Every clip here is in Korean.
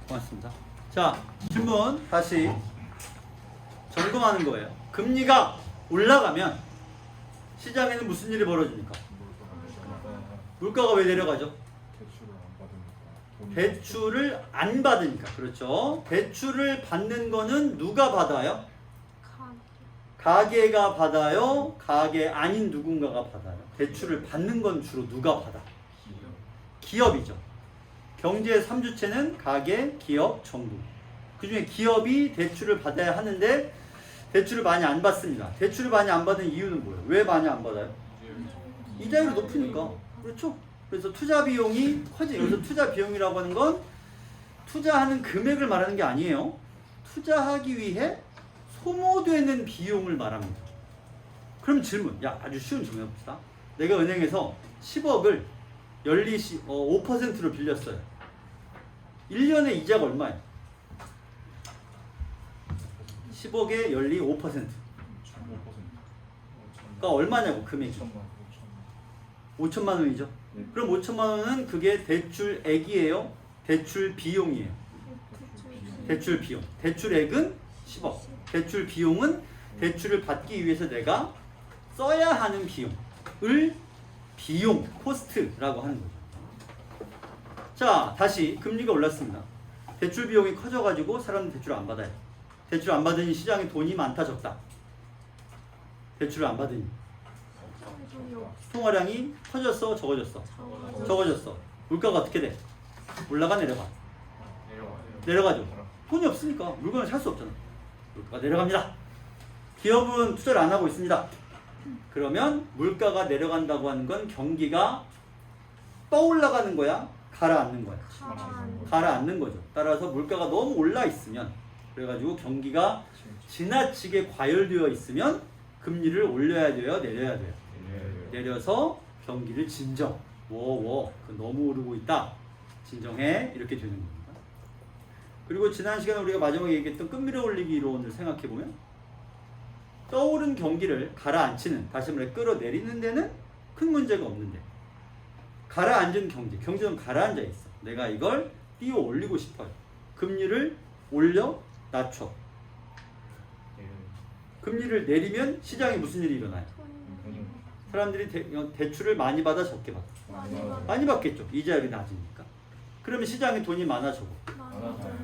고맙습니다. 자, 질문 다시 점검하는 거예요. 금리가 올라가면 시장에는 무슨 일이 벌어집니까? 물가가 왜 내려가죠? 대출을 안 받으니까. 그렇죠. 대출을 받는 거는 누가 받아요? 가게가 받아요? 가게 아닌 누군가가 받아요? 대출을 받는 건 주로 누가 받아? 기업이죠. 경제의 3주체는 가게, 기업, 정부. 그 중에 기업이 대출을 받아야 하는데 대출을 많이 안 받습니다. 대출을 많이 안 받은 이유는 뭐예요? 왜 많이 안 받아요? 이자율이 높으니까. 그렇죠. 그래서 투자 비용이 커지. 여기서 투자 비용이라고 하는 건 투자하는 금액을 말하는 게 아니에요. 투자하기 위해 소모되는 비용을 말합니다. 그럼 질문, 아주 쉬운 질문 해봅시다. 내가 은행에서 10억을 연리 5%로 빌렸어요. 1년에 이자가 얼마예요? 10억에 연리 5%. 그러니까 얼마냐고, 금액이. 5천만 원이죠. 그럼 5천만 원은 그게 대출액이에요? 대출 비용이에요? 대출 비용. 대출액은 10억. 대출 비용은 대출을 받기 위해서 내가 써야 하는 비용을 비용, 코스트라고 하는 거죠. 자, 다시 금리가 올랐습니다. 대출 비용이 커져가지고 사람은 대출을 안 받아요. 대출 안 받으니 시장에 돈이 많다 적다? 대출을 안 받으니 통화량이 커졌어 적어졌어? 적어졌어. 물가가 어떻게 돼? 올라가 내려가? 내려가죠. 돈이 없으니까 물건을 살 수 없잖아. 물가가 내려갑니다. 기업은 투자를 안 하고 있습니다. 그러면 물가가 내려간다고 하는 건 경기가 떠올라가는 거야? 가라앉는 거야? 가라앉는 거죠. 따라서 물가가 너무 올라 있으면, 그래가지고 경기가 지나치게 과열되어 있으면 금리를 올려야 돼요? 내려야 돼요? 내려서 경기를 진정. 너무 오르고 있다. 진정해. 이렇게 되는 겁니다. 그리고 지난 시간에 우리가 마지막에 얘기했던 끝밀어 올리기 이론을 생각해보면 떠오른 경기를 가라앉히는, 다시 말해 끌어내리는 데는 큰 문제가 없는데 가라앉은 경제는 가라앉아 있어. 내가 이걸 띄워 올리고 싶어요. 금리를 올려 낮춰. 금리를 내리면 시장에 무슨 일이 일어나요? 사람들이 대출을 많이 받아 적게 받아? 많이 받겠죠. 이자율이 낮으니까. 그러면 시장에 돈이 많아 적어?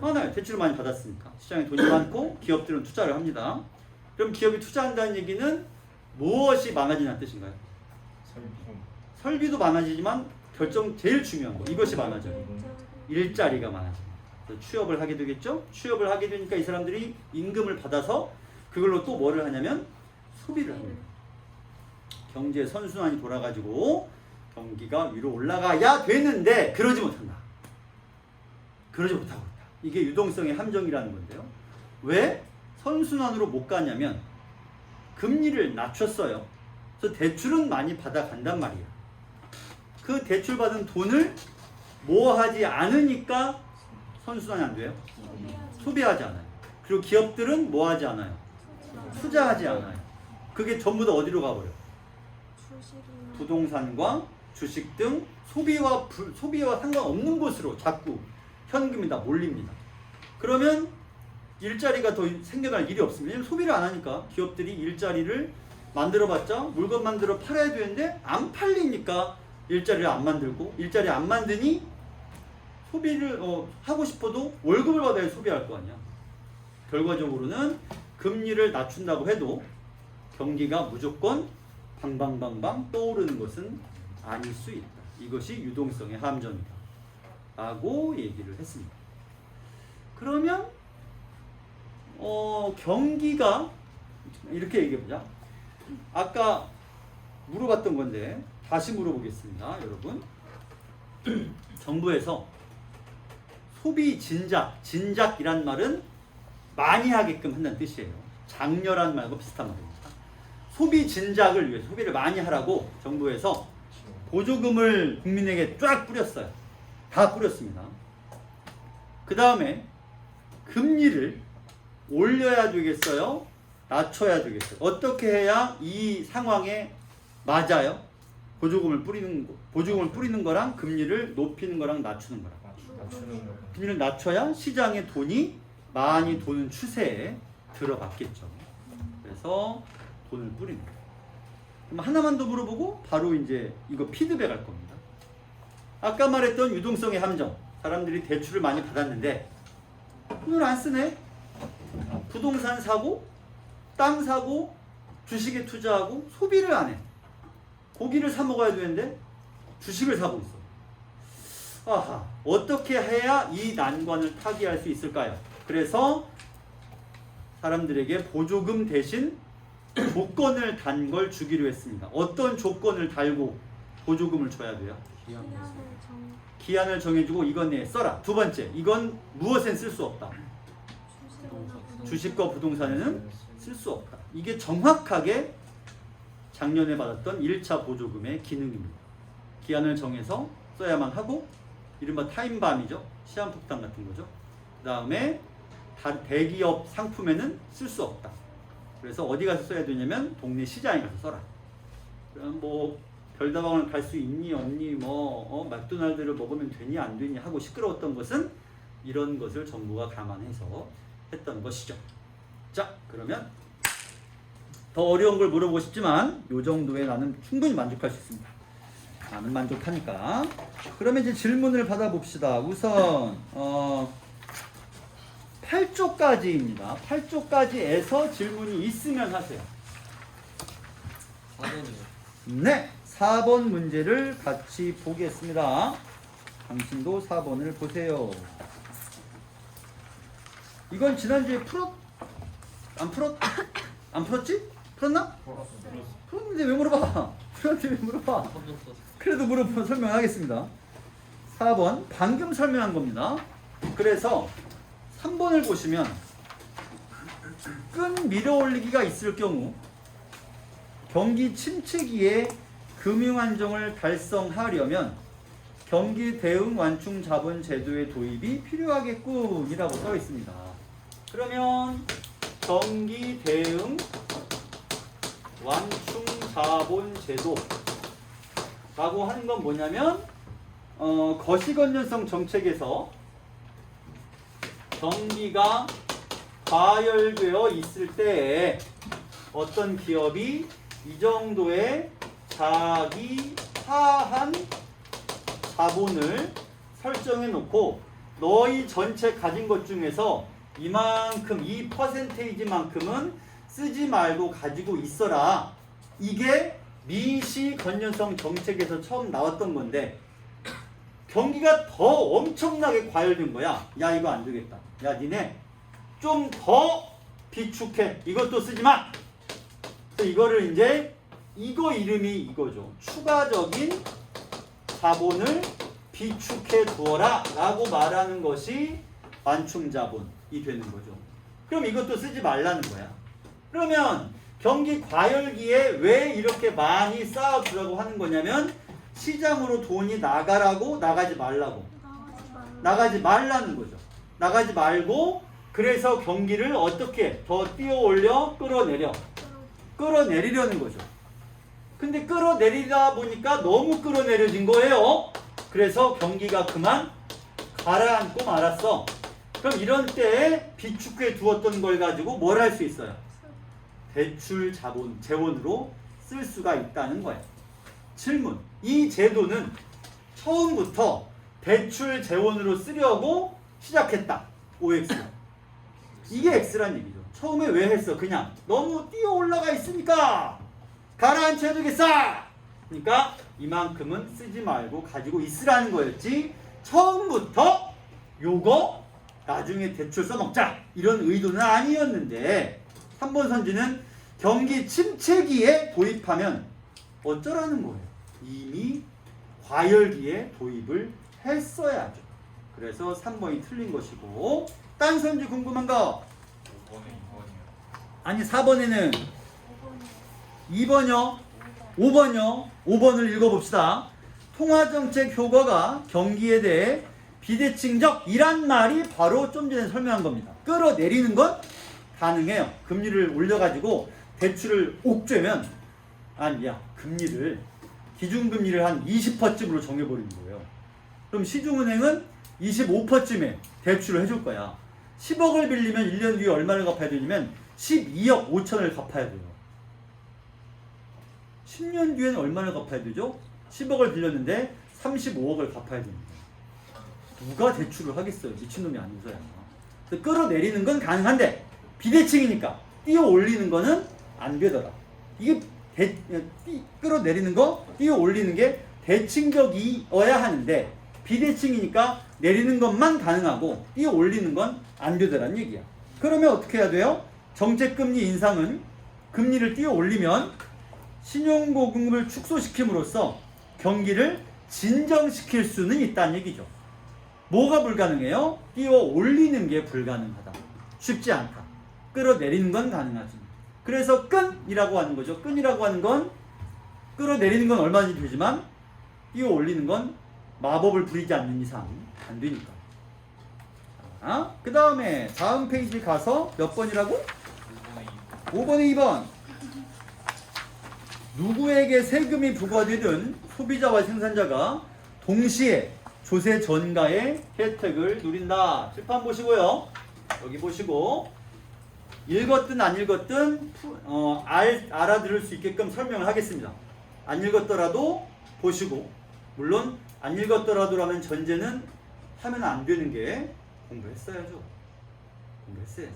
많아요. 대출을 많이 받았으니까. 시장에 돈이 많고 기업들은 투자를 합니다. 그럼 기업이 투자한다는 얘기는 무엇이 많아지냐는 뜻인가요? 설비도 많아지지만 제일 중요한 거, 이것이 많아져요. 일자리가 많아집니다. 취업을 하게 되겠죠? 취업을 하게 되니까 이 사람들이 임금을 받아서 그걸로 또 뭐를 하냐면 소비를 합니다. 경제 선순환이 돌아가지고 경기가 위로 올라가야 되는데 그러지 못한다. 그러지 못하고 있다. 이게 유동성의 함정이라는 건데요. 왜 선순환으로 못 가냐면 금리를 낮췄어요. 그래서 대출은 많이 받아간단 말이에요. 그 대출 받은 돈을 뭐 하지 않으니까 선순환이 안 돼요? 소비하지 않아요. 그리고 기업들은 뭐 하지 않아요? 투자하지 않아요. 그게 전부 다 어디로 가버려? 부동산과 주식 등 소비와 상관없는 곳으로 자꾸 현금이 다 몰립니다. 그러면 일자리가 더 생겨날 일이 없습니다. 왜냐면 소비를 안 하니까 기업들이 일자리를 만들어봤자 물건 만들어 팔아야 되는데 안 팔리니까 일자리를 안 만들고, 일자리 안 만드니 소비를 하고 싶어도 월급을 받아야 소비할 거 아니야. 결과적으로는 금리를 낮춘다고 해도 경기가 무조건 방방방방 떠오르는 것은 아닐 수 있다. 이것이 유동성의 함정이다 라고 얘기를 했습니다. 그러면 경기가 이렇게 얘기해보자. 아까 물어봤던 건데 다시 물어보겠습니다. 여러분, 정부에서 소비 진작이란 말은 많이 하게끔 한다는 뜻이에요. 장려란 말과 비슷한 말입니다. 소비 진작을 위해 소비를 많이 하라고 정부에서 보조금을 국민에게 쫙 뿌렸어요. 다 뿌렸습니다. 그 다음에 금리를 올려야 되겠어요? 낮춰야 되겠어요? 어떻게 해야 이 상황에 맞아요? 보조금을 뿌리는 거랑 금리를 높이는 거랑 낮추는 거랑 금리를 낮춰야 시장에 돈이 많이 도는 추세에 들어갔겠죠. 그래서 돈을 뿌립니다. 그럼 하나만 더 물어보고 바로 이제 이거 피드백 할 겁니다. 아까 말했던 유동성의 함정. 사람들이 대출을 많이 받았는데 돈을 안 쓰네. 부동산 사고, 땅 사고, 주식에 투자하고 소비를 안 해. 고기를 사 먹어야 되는데 주식을 사고 있어. 아하, 어떻게 해야 이 난관을 타개할 수 있을까요? 그래서 사람들에게 보조금 대신 조건을 단 걸 주기로 했습니다. 어떤 조건을 달고 보조금을 줘야 돼요? 기한을 정해주고 이건 내 써라. 두 번째, 이건 무엇엔 쓸 수 없다. 주식과 부동산에는 쓸 수 없다. 이게 정확하게 작년에 받았던 1차 보조금의 기능입니다. 기한을 정해서 써야만 하고, 이른바 타임밤이죠. 시한폭탄 같은 거죠. 그 다음에 대기업 상품에는 쓸 수 없다. 그래서 어디 가서 써야 되냐면 동네 시장에 가서 써라. 그럼 뭐 별다방을 갈 수 있니 없니 맥도날드를 먹으면 되니 안 되니 하고 시끄러웠던 것은 이런 것을 정부가 감안해서 했던 것이죠. 자, 그러면 더 어려운 걸 물어보고 싶지만 이 정도에 나는 충분히 만족할 수 있습니다. 나는 만족하니까. 그러면 이제 질문을 받아봅시다. 우선 8조까지입니다. 8조까지에서 질문이 있으면 하세요. 4번이요. 네, 4번 문제를 같이 보겠습니다. 당신도 4번을 보세요. 이건 지난주에 안 풀었지? 풀었나? 풀었는데 왜 물어봐? 풀었는데 왜 물어봐? 그래도 물어보면 설명하겠습니다. 4번 방금 설명한 겁니다. 그래서 3번을 보시면 끈 밀어올리기가 있을 경우 경기 침체기에 금융안정을 달성하려면 경기 대응 완충 자본 제도의 도입이 필요하겠군이라고 써 있습니다. 그러면 경기 대응 완충 자본 제도라고 하는 건 뭐냐면 거시건전성 정책에서 경기가 과열되어 있을 때에 어떤 기업이 이 정도의 자기 하한 자본을 설정해 놓고 너희 전체 가진 것 중에서 이만큼, 이 퍼센테이지만큼은 쓰지 말고 가지고 있어라. 이게 미시 건전성 정책에서 처음 나왔던 건데 경기가 더 엄청나게 과열된 거야. 야, 이거 안 되겠다. 야, 니네 좀 더 비축해. 이것도 쓰지 마. 그래서 이거를 이제 이거 이름이 이거죠. 추가적인 자본을 비축해 두어라 라고 말하는 것이 완충자본이 되는 거죠. 그럼 이것도 쓰지 말라는 거야. 그러면 경기 과열기에 왜 이렇게 많이 쌓아두라고 하는 거냐면 시장으로 돈이 나가라고, 나가지 말라고. 나가지 말라는 거죠. 나가지 말고, 그래서 경기를 어떻게 더 띄워올려? 끌어내리려는 거죠. 근데 끌어내리다 보니까 너무 끌어내려진 거예요. 그래서 경기가 그만 가라앉고 말았어. 그럼 이런 때에 비축해 두었던 걸 가지고 뭘 할 수 있어요? 대출 자본, 재원으로 쓸 수가 있다는 거예요. 질문. 이 제도는 처음부터 대출 재원으로 쓰려고 시작했다. OX. 이게 X란 얘기죠. 처음에 왜 했어? 그냥 너무 뛰어 올라가 있으니까 가라앉혀야 되겠어. 그러니까 이만큼은 쓰지 말고 가지고 있으라는 거였지. 처음부터 요거 나중에 대출 써먹자 이런 의도는 아니었는데 3번 선지는 경기 침체기에 도입하면 어쩌라는 거예요? 이미 과열기에 도입을 했어야죠. 그래서 3번이 틀린 것이고, 딴 선지 궁금한 거? 5번에 2번이요. 아니 4번에는 2번이요. 5번이요. 5번을 읽어봅시다. 통화정책 효과가 경기에 대해 비대칭적이란 말이 바로 좀 전에 설명한 겁니다. 끌어내리는 건 가능해요. 금리를 올려가지고 대출을 옥죄면 아니야. 금리를 기준금리를 한 20%쯤으로 정해버리는 거예요. 그럼 시중은행은 25%쯤에 대출을 해줄 거야. 10억을 빌리면 1년 뒤에 얼마를 갚아야 되냐면 12억 5천을 갚아야 돼요. 10년 뒤에는 얼마를 갚아야 되죠? 10억을 빌렸는데 35억을 갚아야 됩니다. 누가 대출을 하겠어요? 미친놈이 아니고서야. 그래서 끌어내리는 건 가능한데 비대칭이니까 띄어 올리는 거는 안 되더라. 이게 끌어내리는 거, 띄어 올리는 게 대칭적이어야 하는데 비대칭이니까 내리는 것만 가능하고 띄어 올리는 건 안 되더란 얘기야. 그러면 어떻게 해야 돼요? 정책금리 인상은 금리를 띄어 올리면 신용보금을 축소시킴으로써 경기를 진정시킬 수는 있다는 얘기죠. 뭐가 불가능해요? 띄어 올리는 게 불가능하다. 쉽지 않다. 끌어내리는 건 가능하지. 그래서 끈이라고 하는 거죠. 끈이라고 하는 건 끌어내리는 건 얼마든지 되지만 띄어 올리는 건 마법을 부리지 않는 이상 안 되니까. 그 다음에 다음 페이지 가서 몇 번이라고? 5번에 2번. 누구에게 세금이 부과되든 소비자와 생산자가 동시에 조세 전가의 혜택을 누린다. 칠판 보시고요. 여기 보시고 읽었든 안 읽었든 알아들을 수 있게끔 설명을 하겠습니다. 안 읽었더라도 보시고, 물론 안 읽었더라도라는 전제는 하면 안 되는 게 공부했어야죠. 공부했어야지.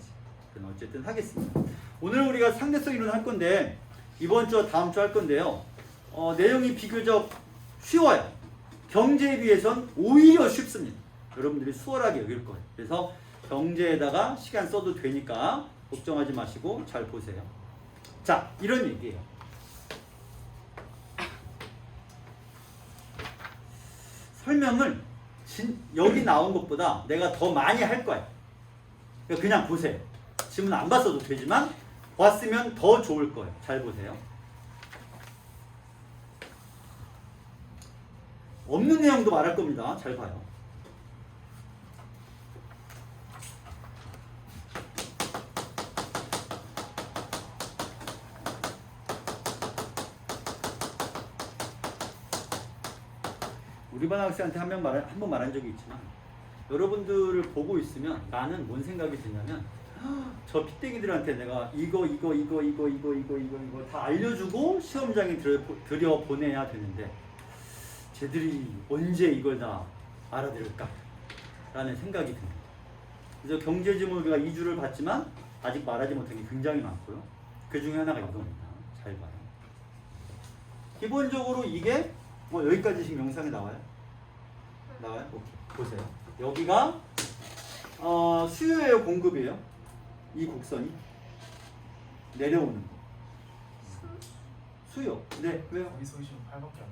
그럼 어쨌든 하겠습니다. 오늘 우리가 상대성 이론 할 건데 이번 주와 다음 주 할 건데요. 내용이 비교적 쉬워요. 경제에 비해선 오히려 쉽습니다. 여러분들이 수월하게 여길 거예요. 그래서 경제에다가 시간 써도 되니까 걱정하지 마시고 잘 보세요. 자, 이런 얘기예요. 설명을 여기 나온 것보다 내가 더 많이 할 거야. 그냥 보세요. 지문 안 봤어도 되지만 봤으면 더 좋을 거예요. 잘 보세요. 없는 내용도 말할 겁니다. 잘 봐요. 우리 반 학생한테 한 번 말한 적이 있지만 여러분들을 보고 있으면 나는 뭔 생각이 드냐면 저 피땡이들한테 내가 이거 다 알려주고 시험장에 들여보내야 되는데 쟤들이 언제 이걸 다 알아들을까? 라는 생각이 듭니다. 그래서 경제지문 우리가 2주를 봤지만 아직 말하지 못한 게 굉장히 많고요. 그 중에 하나가 이겁니다. 잘 봐요. 기본적으로 이게 여기까지 지금 영상에 나와요? 나와요? 오케이. 보세요. 여기가 수요예요, 공급이에요? 이 곡선이 내려오는 거. 수요. 네, 왜요? 거기서 오시면 8밖에 안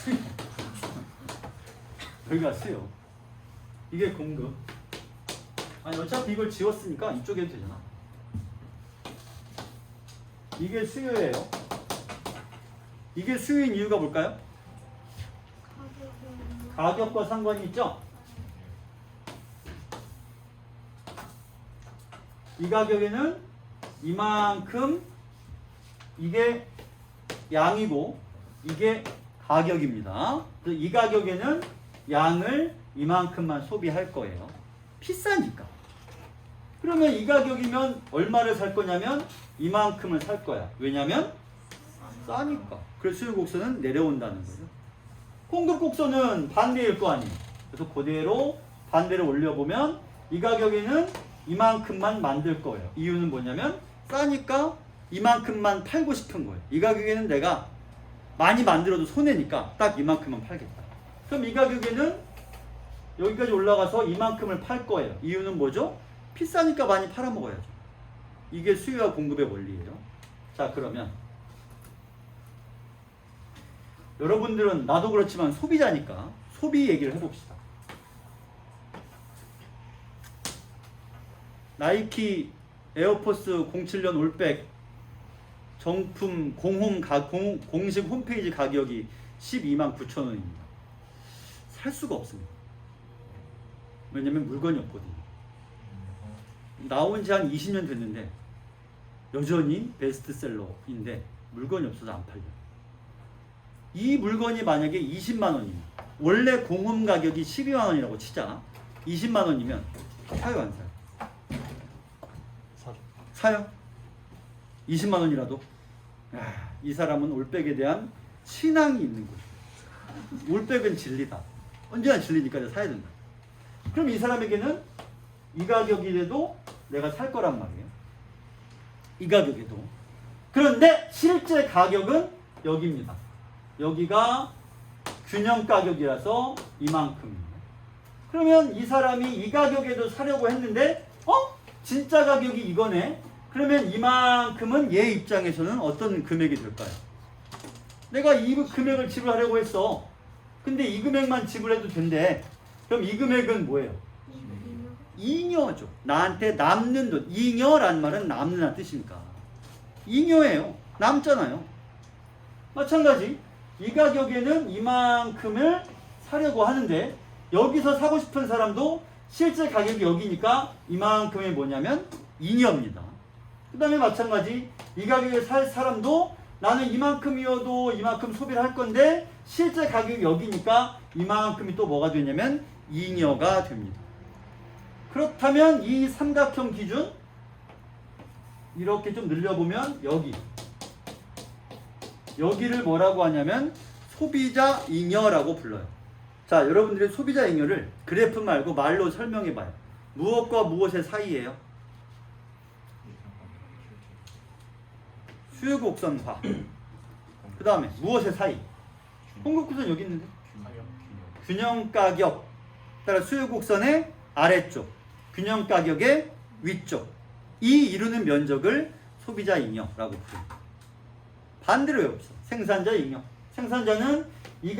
나오는데. 여기가 수요. 이게 공급. 아니 어차피 이걸 지웠으니까 이쪽에 해도 되잖아. 이게 수요예요. 이게 수요인 이유가 뭘까요? 가격과 상관이 있죠? 이 가격에는 이만큼 이게 양이고 이게 가격입니다. 그래서 이 가격에는 양을 이만큼만 소비할 거예요. 비싸니까. 그러면 이 가격이면 얼마를 살 거냐면 이만큼을 살 거야. 왜냐면 싸니까. 그래서 수요 곡선은 내려온다는 거죠. 공급 곡선은 반대일 거 아니에요. 그래서 그대로 반대로 올려보면 이 가격에는 이만큼만 만들 거예요. 이유는 뭐냐면 싸니까 이만큼만 팔고 싶은 거예요. 이 가격에는 내가 많이 만들어도 손해니까 딱 이만큼만 팔겠다. 그럼 이 가격에는 여기까지 올라가서 이만큼을 팔 거예요. 이유는 뭐죠? 비싸니까 많이 팔아먹어야죠. 이게 수요와 공급의 원리예요. 자, 그러면 여러분들은 나도 그렇지만 소비자니까 소비 얘기를 해봅시다. 나이키 에어포스 07년 올백 정품 공식 홈페이지 가격이 12만 9천 원입니다. 살 수가 없습니다. 왜냐면 물건이 없거든요. 나온 지 한 20년 됐는데 여전히 베스트셀러인데 물건이 없어서 안 팔려요. 이 물건이 만약에 20만 원이면 원래 공홈 가격이 12만 원이라고 치자. 20만 원이면 사요 안 사요? 사요? 20만 원이라도? 이 사람은 올백에 대한 신앙이 있는 거죠. 올백은 진리다. 언제나 진리니까 사야 된다. 그럼 이 사람에게는 이 가격이라도 내가 살 거란 말이에요. 이 가격에도. 그런데 실제 가격은 여기입니다. 여기가 균형 가격이라서 이만큼입니다. 그러면 이 사람이 이 가격에도 사려고 했는데 진짜 가격이 이거네. 그러면 이만큼은 얘 입장에서는 어떤 금액이 될까요? 내가 이 금액을 지불하려고 했어. 근데 이 금액만 지불해도 된대. 그럼 이 금액은 뭐예요? 잉여죠. 나한테 남는 돈. 잉여란 말은 남는다는 뜻이니까. 잉여예요. 남잖아요. 마찬가지. 이 가격에는 이만큼을 사려고 하는데 여기서 사고 싶은 사람도 실제 가격이 여기니까 이만큼이 뭐냐면 잉여입니다. 그 다음에 마찬가지. 이 가격에 살 사람도 나는 이만큼이어도 이만큼 소비를 할 건데 실제 가격이 여기니까 이만큼이 또 뭐가 되냐면 잉여가 됩니다. 그렇다면 이 삼각형 기준 이렇게 좀 늘려보면 여기를 뭐라고 하냐면 소비자 잉여라고 불러요. 자, 여러분들이 소비자 잉여를 그래프 말고 말로 설명해 봐요. 무엇과 무엇의 사이예요? 수요 곡선과 그 다음에 무엇의 사이? 홍급구선 여기 있는데 균형 가격 따라 수요 곡선의 아래쪽 균형 가격의 위쪽 이 이루는 면적을 소비자 잉여라고 부릅니다. 반대로 외웁시다. 생산자 잉여. 생산자는 이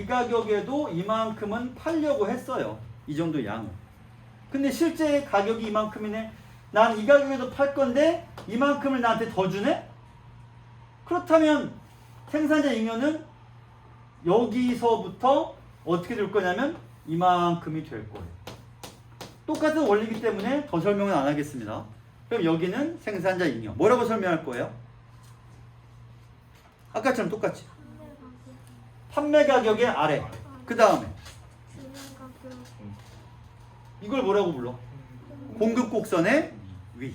가격에도 이만큼은 팔려고 했어요. 이 정도 양을. 근데 실제 가격이 이만큼이네. 난 이 가격에도 팔 건데 이만큼을 나한테 더 주네? 그렇다면 생산자 잉여는 여기서부터 어떻게 될 거냐면 이만큼이 될 거예요. 똑같은 원리이기 때문에 더 설명은 안 하겠습니다. 그럼 여기는 생산자 잉여. 뭐라고 설명할 거예요? 아까처럼 똑같이. 판매 가격의 아래. 그 다음에 이걸 뭐라고 불러? 공급 곡선의 위.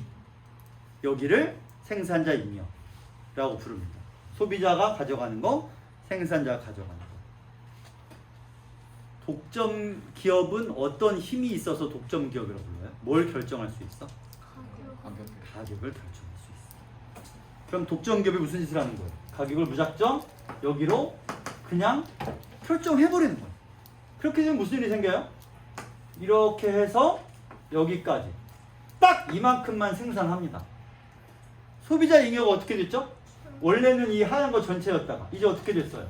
여기를 생산자 잉여라고 부릅니다. 소비자가 가져가는 거, 생산자가 가져가는 거. 독점 기업은 어떤 힘이 있어서 독점 기업이라고 불러요? 뭘 결정할 수 있어? 가격을 결정할 수 있어. 그럼 독점 기업이 무슨 짓을 하는 거예요? 가격을 무작정 여기로 그냥 결정해버리는 거예요. 그렇게 되면 무슨 일이 생겨요? 이렇게 해서 여기까지 딱 이만큼만 생산합니다. 소비자 잉여가 어떻게 됐죠? 원래는 이 하얀 거 전체였다가 이제 어떻게 됐어요?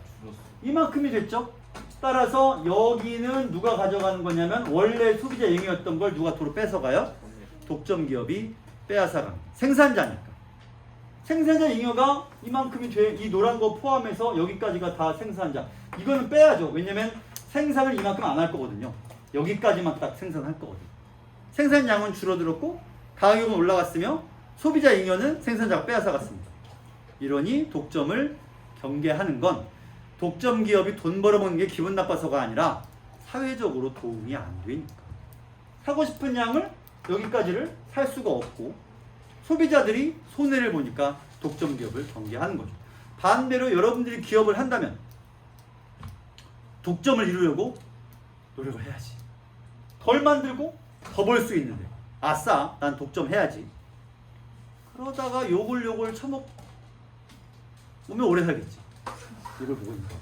이만큼이 됐죠? 따라서 여기는 누가 가져가는 거냐면 원래 소비자 잉여였던 걸 누가 도로 뺏어가요? 독점 기업이 빼앗아갑니다. 생산자니까. 생산자 잉여가 이만큼이 돼. 이 노란 거 포함해서 여기까지가 다 생산자. 이거는 빼야죠. 왜냐면 생산을 이만큼 안 할 거거든요. 여기까지만 딱 생산할 거거든요. 생산량은 줄어들었고 가격은 올라갔으며 소비자 잉여는 생산자가 빼앗아갔습니다. 이러니 독점을 경계하는 건 독점 기업이 돈 벌어먹는 게 기분 나빠서가 아니라 사회적으로 도움이 안 되니까. 사고 싶은 양을 여기까지를 살 수가 없고 소비자들이 손해를 보니까 독점 기업을 경계하는 거죠. 반대로 여러분들이 기업을 한다면 독점을 이루려고 노력을 해야지. 덜 만들고 더 벌 수 있는데 아싸 난 독점해야지. 그러다가 요걸 처먹으면 오래 살겠지. 이걸 보고 있는 거야.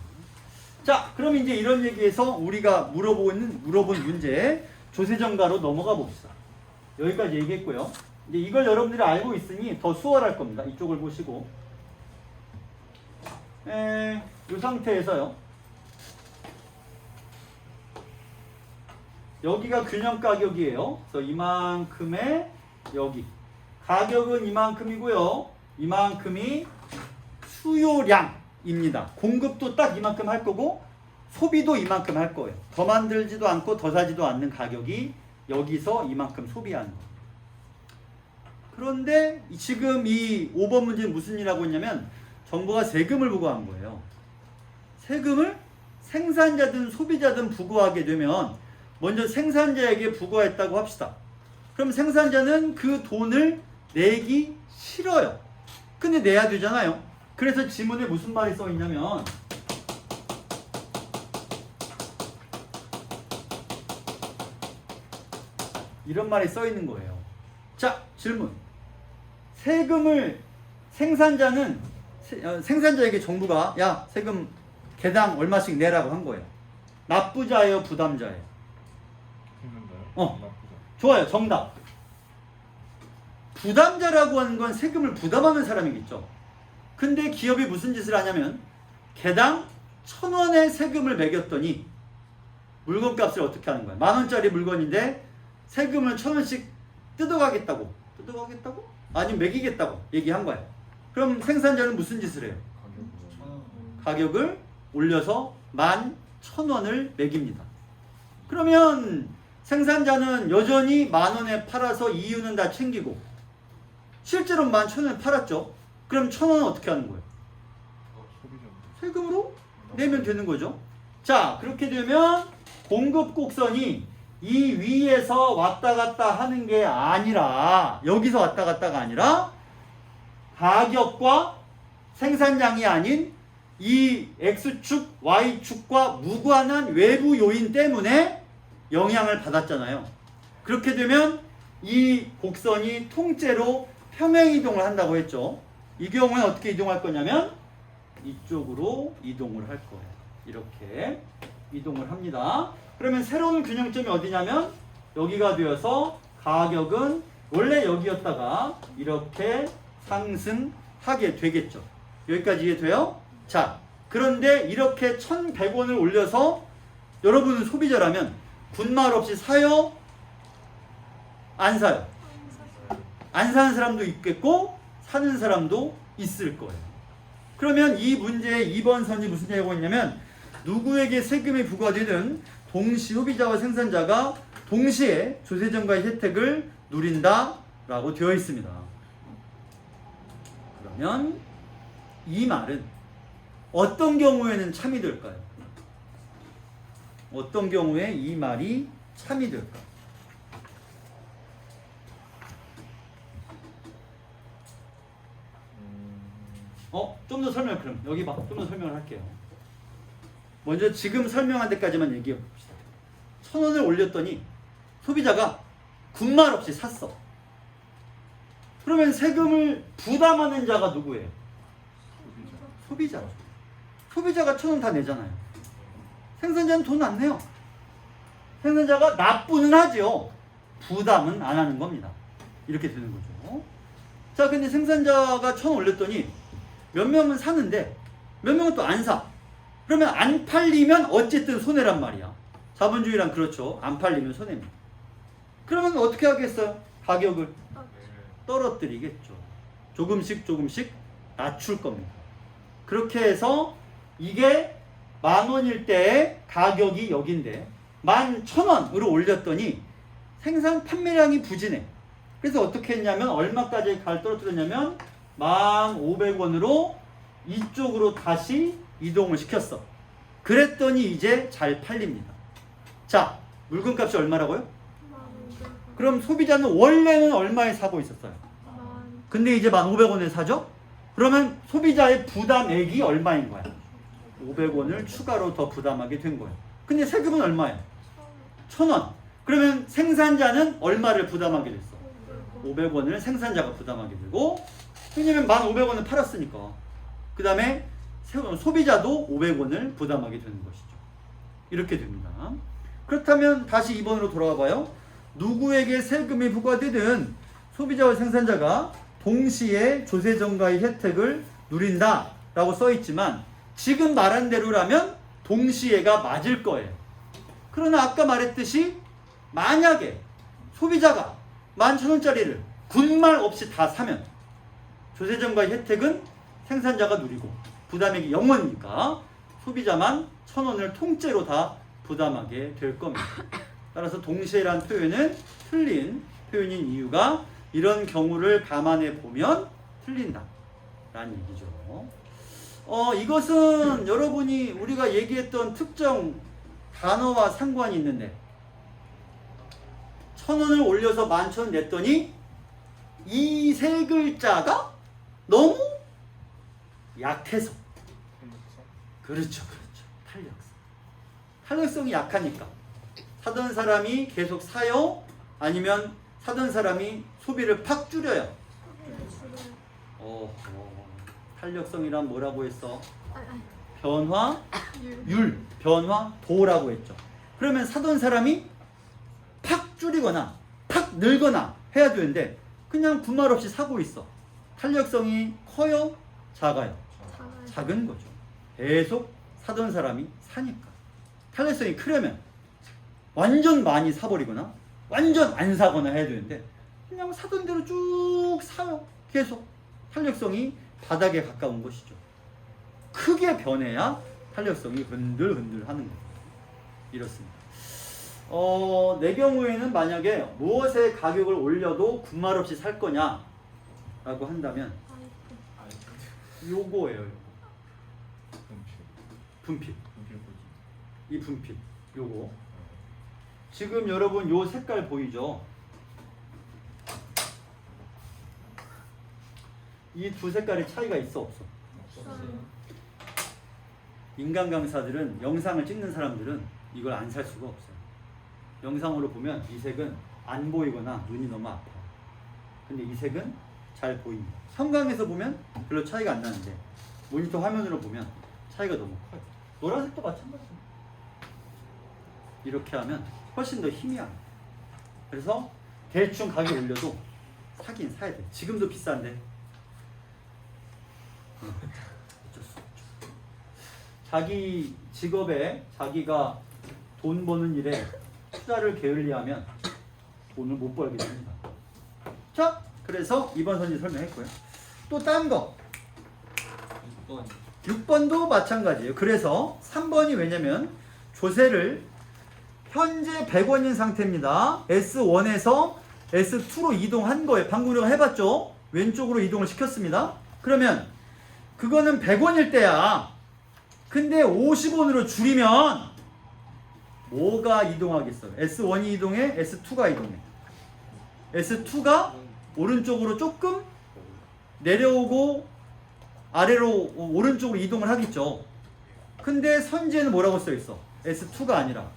자, 그럼 이제 이런 얘기에서 우리가 물어본 문제 조세정가로 넘어가 봅시다. 여기까지 얘기했고요. 이제 이걸 여러분들이 알고 있으니 더 수월할 겁니다. 이쪽을 보시고 이 상태에서요. 여기가 균형 가격이에요. 그래서 이만큼의 여기 가격은 이만큼이고요. 이만큼이 수요량입니다. 공급도 딱 이만큼 할 거고 소비도 이만큼 할 거예요. 더 만들지도 않고 더 사지도 않는 가격이 여기서 이만큼 소비하는 거예요. 그런데 지금 이 5번 문제는 무슨 일을 하고 있냐면 정부가 세금을 부과한 거예요. 세금을 생산자든 소비자든 부과하게 되면 먼저 생산자에게 부과했다고 합시다. 그럼 생산자는 그 돈을 내기 싫어요. 근데 내야 되잖아요. 그래서 지문에 무슨 말이 써 있냐면 이런 말이 써 있는 거예요. 자, 질문. 세금을 생산자에게 정부가 야, 세금 개당 얼마씩 내라고 한 거예요. 납부자예요, 부담자예요? 나쁘다. 좋아요, 정답. 부담자라고 하는 건 세금을 부담하는 사람이겠죠. 근데 기업이 무슨 짓을 하냐면 개당 1,000원의 세금을 매겼더니 물건값을 어떻게 하는 거야? 10,000원짜리 물건인데 세금을 1,000원씩 뜯어가겠다고? 아니면 매기겠다고 얘기한 거야. 그럼 생산자는 무슨 짓을 해요? 가격을 올려서 11,000원을 매깁니다. 그러면 생산자는 여전히 10,000원에 팔아서 이윤은 다 챙기고 실제로 11,000원에 팔았죠. 그럼 1,000원은 어떻게 하는 거예요? 세금으로 내면 되는 거죠. 자, 그렇게 되면 공급 곡선이 이 위에서 왔다 갔다 하는 게 아니라 여기서 왔다 갔다가 아니라 가격과 생산량이 아닌 이 X축, Y축과 무관한 외부 요인 때문에 영향을 받았잖아요. 그렇게 되면 이 곡선이 통째로 평행 이동을 한다고 했죠. 이 경우는 어떻게 이동할 거냐면 이쪽으로 이동을 할 거예요. 이렇게 이동을 합니다. 그러면 새로운 균형점이 어디냐면 여기가 되어서 가격은 원래 여기였다가 이렇게 상승하게 되겠죠. 여기까지 이해돼요? 자, 그런데 이렇게 1,100원을 올려서 여러분은 소비자라면 군말 없이 사요? 안 사요? 안 사는 사람도 있겠고 사는 사람도 있을 거예요. 그러면 이 문제의 2번 선이 무슨 얘기하고 있냐면 누구에게 세금이 부과되든 동시 소비자와 생산자가 동시에 조세정가의 혜택을 누린다 라고 되어 있습니다. 그러면 이 말은 어떤 경우에는 참이 될까요? 어떤 경우에 이 말이 참이 될까요? 좀 더 설명, 그럼 여기 봐. 좀 더 설명을 할게요. 먼저 지금 설명한 데까지만 얘기해 봅시다. 1,000원을 올렸더니 소비자가 군말 없이 샀어. 그러면 세금을 부담하는 자가 누구예요? 소비자. 소비자가 1,000원 다 내잖아요. 생산자는 돈 안 내요. 생산자가 납부는 하죠. 부담은 안 하는 겁니다. 이렇게 되는 거죠. 자, 근데 생산자가 1,000원 올렸더니 몇 명은 사는데 몇 명은 또 안 사. 그러면 안 팔리면 어쨌든 손해란 말이야. 자본주의란 그렇죠. 안 팔리면 손해입니다. 그러면 어떻게 하겠어요? 가격을 떨어뜨리겠죠. 조금씩 낮출 겁니다. 그렇게 해서 이게 10,000원일 때 가격이 여긴데 11,000원으로 올렸더니 생산 판매량이 부진해. 그래서 어떻게 했냐면 얼마까지 떨어뜨렸냐면 1,500원으로 이쪽으로 다시 이동을 시켰어. 그랬더니 이제 잘 팔립니다. 자, 물건값이 얼마라고요? 그럼 소비자는 원래는 얼마에 사고 있었어요? 근데 이제 1,500원에 사죠? 그러면 소비자의 부담액이 얼마인 거야? 500원을 추가로 더 부담하게 된 거예요. 근데 세금은 얼마예요? 1,000원. 그러면 생산자는 얼마를 부담하게 됐어? 500원을 생산자가 부담하게 되고, 왜냐면 1,500원을 팔았으니까. 그 다음에 소비자도 500원을 부담하게 되는 것이죠. 이렇게 됩니다. 그렇다면 다시 2번으로 돌아와 봐요. 누구에게 세금이 부과되든 소비자와 생산자가 동시에 조세정가의 혜택을 누린다 라고 써있지만 지금 말한 대로라면 동시에가 맞을 거예요. 그러나 아까 말했듯이 만약에 소비자가 11,000원짜리를 군말 없이 다 사면 조세정가의 혜택은 생산자가 누리고 부담액이 0원이니까 소비자만 1,000원을 통째로 다 부담하게 될 겁니다. 따라서 동시에란 표현은 틀린 표현인 이유가 이런 경우를 감안해 보면 틀린다 라는 얘기죠. 이것은 여러분이 우리가 얘기했던 특정 단어와 상관이 있는데 1,000원을 올려서 11,000원 냈더니 이 세 글자가 너무 약해서 그렇죠. 탄력성이 약하니까 사던 사람이 계속 사요? 아니면 사던 사람이 소비를 팍 줄여요? 탄력성이란 뭐라고 했어? 변화율, 변화도라고 했죠. 그러면 사던 사람이 팍 줄이거나 팍 늘거나 해야 되는데 그냥 군말 없이 사고 있어. 탄력성이 커요? 작아요? 작은 거죠. 계속 사던 사람이 사니까. 탄력성이 크려면 완전 많이 사버리거나 완전 안 사거나 해야 되는데 그냥 사던 대로 쭉 사요. 계속. 탄력성이 바닥에 가까운 것이죠. 크게 변해야 탄력성이 흔들흔들 하는 거예요. 이렇습니다. 내 경우에는 만약에 무엇의 가격을 올려도 군말 없이 살 거냐 라고 한다면 요거예요. 분필. 이 분필 요거 지금 여러분 요 색깔 보이죠? 이 두 색깔의 차이가 있어 없어? 인간 강사들은 영상을 찍는 사람들은 이걸 안 살 수가 없어요. 영상으로 보면 이 색은 안 보이거나 눈이 너무 아파요. 근데 이 색은 잘 보입니다. 형광에서 보면 별로 차이가 안 나는데 모니터 화면으로 보면 차이가 너무 커요. 노란색도 마찬가지입니다. 이렇게 하면 훨씬 더 힘이 안 나요. 그래서 대충 가격 올려도 사긴 사야 돼. 지금도 비싼데 어쩔 수 없죠. 자기 직업에 자기가 돈 버는 일에 투자를 게을리하면 돈을 못 벌게 됩니다. 자, 그래서 이번 선지 설명했고요. 또 딴 거 6번도 마찬가지예요. 그래서 3번이 왜냐면 조세를 현재 100원인 상태입니다. S1에서 S2로 이동한 거예요. 방금 우리가 해봤죠? 왼쪽으로 이동을 시켰습니다. 그러면 그거는 100원일 때야. 근데 50원으로 줄이면 뭐가 이동하겠어요? S1이 이동해? S2가 이동해? S2가 오른쪽으로 조금 내려오고 아래로 오른쪽으로 이동을 하겠죠. 근데 선지에는 뭐라고 써있어? S2가 아니라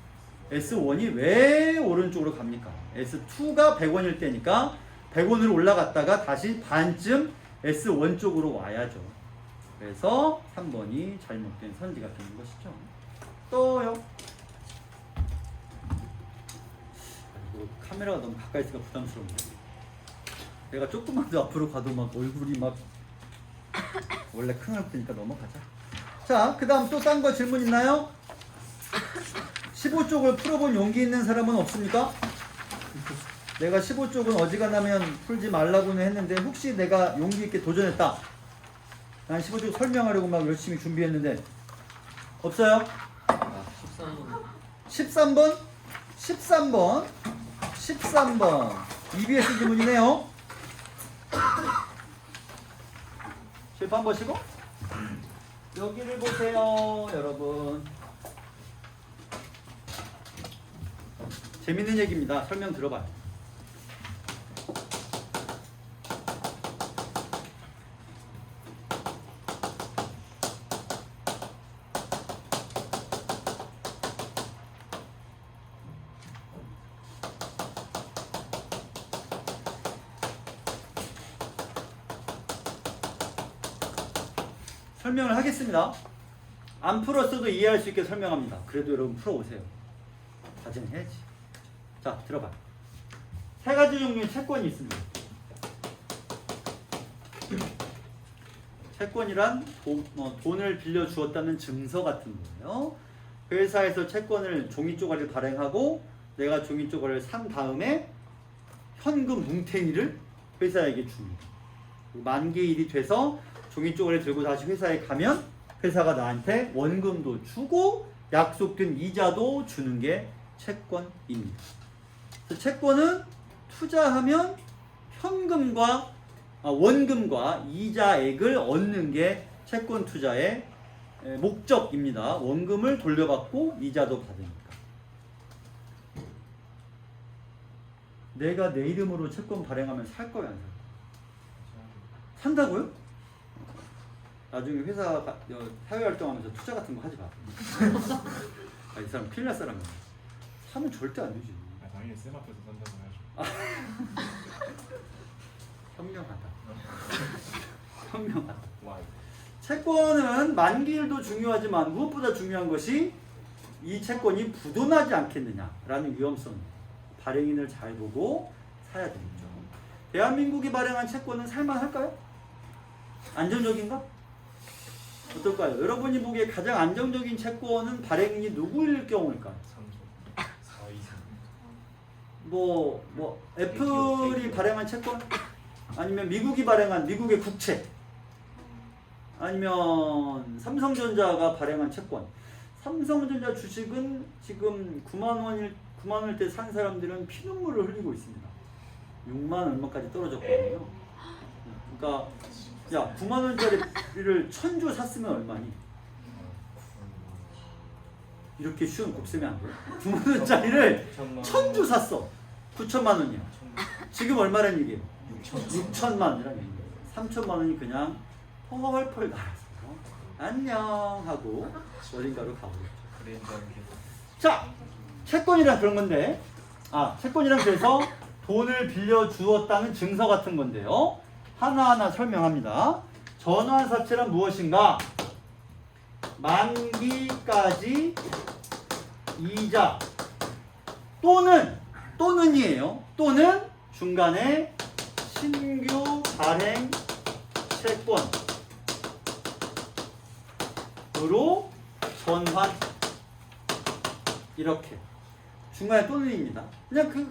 S1이 왜 오른쪽으로 갑니까? S2가 100원일 때니까 100원으로 올라갔다가 다시 반쯤 S1 쪽으로 와야죠. 그래서 3번이 잘못된 선지가 되는 것이죠. 또요. 카메라가 너무 가까이 있으니까 부담스럽네. 내가 조금만 더 앞으로 가도 막 얼굴이 막 원래 큰 얼굴이니까 넘어가자. 자, 그 다음 또 딴 거 질문 있나요? 15쪽을 풀어본 용기 있는 사람은 없습니까? 내가 15쪽은 어지간하면 풀지 말라고는 했는데 혹시 내가 용기 있게 도전했다. 난 15쪽 설명하려고 막 열심히 준비했는데 없어요? 13번? 13번 EBS 질문이네요. 실패 한 번씩고 여기를 보세요 여러분. 재밌는 얘기입니다. 설명 들어봐요. 설명을 하겠습니다. 안 풀었어도 이해할 수 있게 설명합니다. 그래도 여러분 풀어오세요. 다짐해야지. 자, 들어봐. 세 가지 종류의 채권이 있습니다. 채권이란 돈을 빌려주었다는 증서 같은 거예요. 회사에서 채권을 종이 쪼가리를 발행하고 내가 종이 쪼가리를 산 다음에 현금 뭉탱이를 회사에게 줍니다. 만기일이 돼서 종이 쪼가리를 들고 다시 회사에 가면 회사가 나한테 원금도 주고 약속된 이자도 주는 게 채권입니다. 그래서 채권은 투자하면 현금과 원금과 이자액을 얻는 게 채권 투자의 목적입니다. 원금을 돌려받고 이자도 받으니까. 내가 내 이름으로 채권 발행하면 살 거야, 안 살 거야? 산다고요? 나중에 회사 사회활동하면서 투자 같은 거 하지 마. 이 사람 큰일 날 사람이야. 사면 절대 안 되지. 당연히 쌤 앞에서 산다고 해야죠. 현명하다. 현명하다. 와이. 채권은 만기일도 중요하지만 무엇보다 중요한 것이 이 채권이 부도나지 않겠느냐라는 위험성. 발행인을 잘 보고 사야 되겠죠. 대한민국이 발행한 채권은 살만할까요? 안정적인가? 어떨까요? 여러분이 보기에 가장 안정적인 채권은 발행인이 누구일 경우일까요? 애플이 발행한 채권? 아니면 미국이 발행한 미국의 국채? 아니면 삼성전자가 발행한 채권? 삼성전자 주식은 지금 9만 원일 때 산 사람들은 피눈물을 흘리고 있습니다. 6만 얼마까지 떨어졌거든요. 그러니까 야 9만 원짜리를 1000주 샀으면 얼마니? 이렇게 쉬운 곱셈이 안 돼요? 9만 원짜리를 1000주 샀어. 9천만 원이야. 지금 얼마란 얘기예요? 6천만 원이란 얘기예요. 3천만 원이 그냥 펄펄 날아서 안녕 하고 어딘가로 가버렸죠. 자, 채권이란 그런 건데, 채권이란 그래서 돈을 빌려 주었다는 증서 같은 건데요. 하나하나 설명합니다. 전환사채란 무엇인가? 만기까지 이자 또는이에요. 또는 중간에 신규 발행 채권으로 전환. 이렇게 중간에 또는입니다.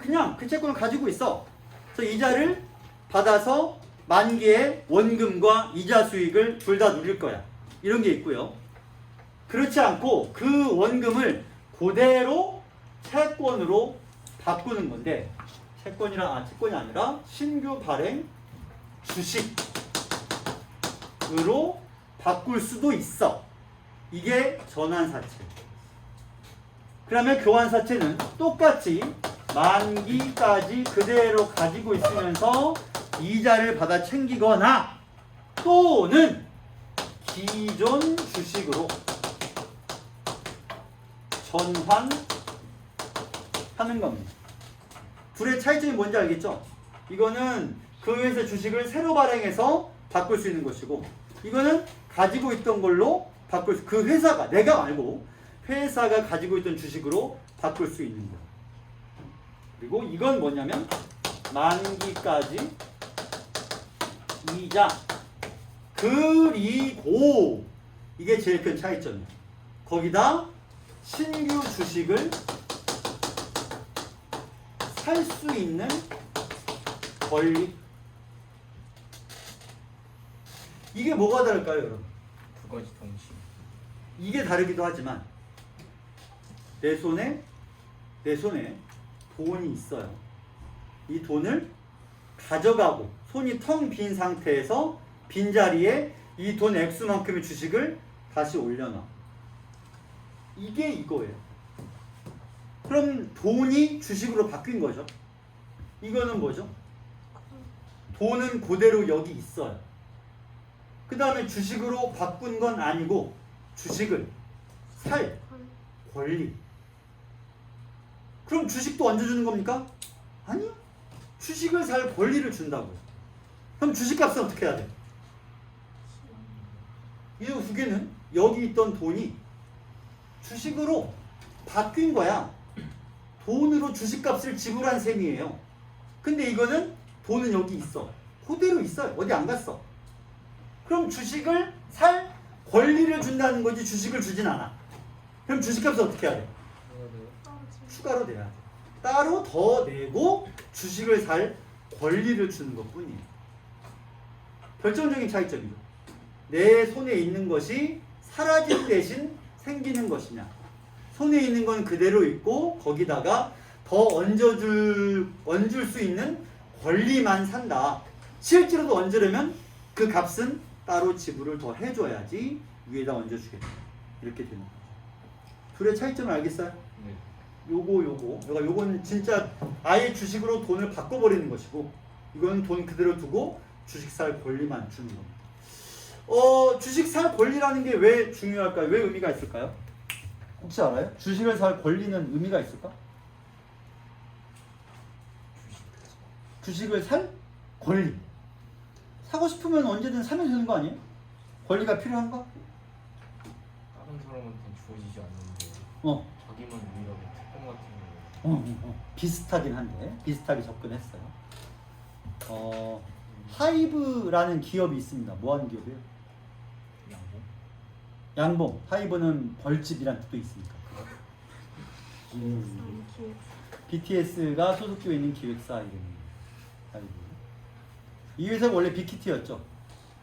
그냥 그 채권을 가지고 있어. 그래서 이자를 받아서 만기에 원금과 이자 수익을 둘 다 누릴 거야. 이런 게 있고요. 그렇지 않고 그 원금을 그대로 채권으로 바꾸는 건데, 채권이 아니라 신규 발행 주식으로 바꿀 수도 있어. 이게 전환사채. 그러면 교환사채는 똑같이 만기까지 그대로 가지고 있으면서 이자를 받아 챙기거나 또는 기존 주식으로 전환하는 겁니다. 둘의 차이점이 뭔지 알겠죠? 이거는 그 회사 주식을 새로 발행해서 바꿀 수 있는 것이고, 이거는 가지고 있던 걸로 그 회사가, 내가 말고 회사가 가지고 있던 주식으로 바꿀 수 있는 거예요. 그리고 이건 뭐냐면 만기까지 이자 그리고 이게 제일 큰 차이점이에요. 거기다 신규 주식을 살 수 있는 권리. 이게 뭐가 다를까요, 여러분? 두 가지 동시에. 이게 다르기도 하지만 내 손에 돈이 있어요. 이 돈을 가져가고 손이 텅 빈 상태에서 빈자리에 이 돈 액수만큼의 주식을 다시 올려놔. 이게 이거예요. 그럼 돈이 주식으로 바뀐 거죠. 이거는 뭐죠? 돈은 그대로 여기 있어요. 그 다음에 주식으로 바꾼 건 아니고 주식을 살 권리. 그럼 주식도 얹어주는 겁니까? 아니요. 주식을 살 권리를 준다고요. 그럼 주식값은 어떻게 해야 돼? 이 두 개는 여기 있던 돈이 주식으로 바뀐 거야. 돈으로 주식값을 지불한 셈이에요. 근데 이거는 돈은 여기 있어. 그대로 있어요. 어디 안 갔어. 그럼 주식을 살 권리를 준다는 거지 주식을 주진 않아. 그럼 주식값을 어떻게 해야 돼? 추가로 내야 돼. 따로 더 내고 주식을 살 권리를 주는 것뿐이에요. 결정적인 차이점이죠. 내 손에 있는 것이 사라진 대신 생기는 것이냐. 손에 있는 건 그대로 있고 거기다가 더 얹을 수 있는 권리만 산다. 실제로도 얹으려면 그 값은 따로 지불을 더 해줘야지 위에다 얹어주겠다. 이렇게 되는 거죠. 둘의 차이점을 알겠어요? 네. 요거는 진짜 아예 주식으로 돈을 바꿔버리는 것이고, 이거는 돈 그대로 두고 주식 살 권리만 주는 겁니다. 주식 살 권리라는 게 왜 중요할까요? 왜 의미가 있을까요? 혹시 알아요? 주식을 살 권리는 의미가 있을까? 주식을 살 권리. 사고 싶으면 언제든 사면 되는 거 아니에요? 권리가 필요한가? 다른 사람한테 주어지지 않는데 자기만 유일하게 특권 같은 거. 비슷하긴 한데 비슷하게 접근했어요. 하이브라는 기업이 있습니다. 뭐 하는 기업이에요? 양봉? 양봉. 하이브는 벌집이란 뜻도 있으니까. BTS가 소속되어 있는 기획사 이름입니다. 하이브. 이 회사가 원래 빅히트였죠.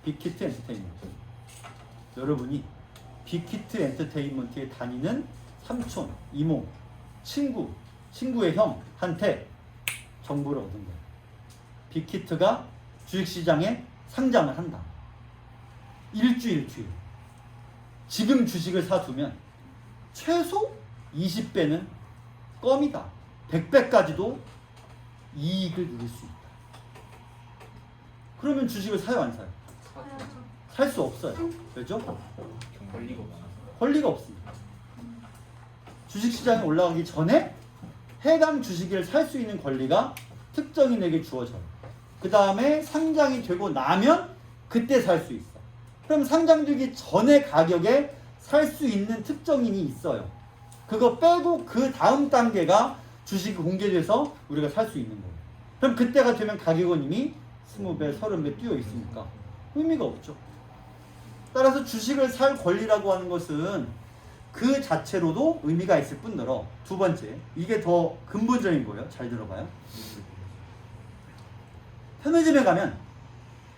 빅히트 엔터테인먼트. 여러분이 빅히트 엔터테인먼트에 다니는 삼촌, 이모, 친구의 형한테 정보를 얻은 거예요. 빅히트가 주식시장에 상장을 한다. 일주일 뒤에 지금 주식을 사두면 최소 20배는 껌이다. 100배까지도 이익을 누릴 수 있다. 그러면 주식을 사요, 안 사요? 살 수 없어요. 왜죠? 권리가 없어서. 권리가 없습니다. 주식시장에 올라가기 전에 해당 주식을 살 수 있는 권리가 특정인에게 주어져요. 그 다음에 상장이 되고 나면 그때 살 수 있어. 그럼 상장되기 전에 가격에 살 수 있는 특정인이 있어요. 그거 빼고 그 다음 단계가 주식이 공개돼서 우리가 살 수 있는 거예요. 그럼 그때가 되면 가격은 이미 20배, 30배 뛰어 있으니까 의미가 없죠. 따라서 주식을 살 권리라고 하는 것은 그 자체로도 의미가 있을 뿐더러, 두 번째, 이게 더 근본적인 거예요. 잘 들어봐요. 편의점에 가면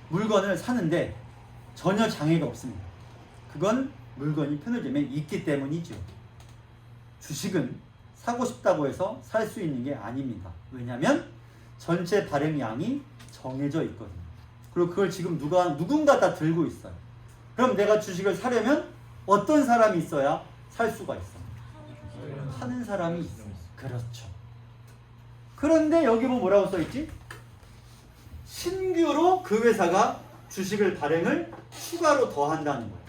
물건을 사는데 전혀 장애가 없습니다. 그건 물건이 편의점에 있기 때문이죠. 주식은 사고 싶다고 해서 살 수 있는 게 아닙니다. 왜냐하면 전체 발행량이 정해져 있거든요. 그리고 그걸 지금 누군가 다 들고 있어요. 그럼 내가 주식을 사려면 어떤 사람이 있어야 살 수가 있어? 사는 사람이 있어. 그렇죠. 그런데 여기 보면 뭐라고 써있지? 신규로 그 회사가 주식을 발행을 추가로 더 한다는 거예요.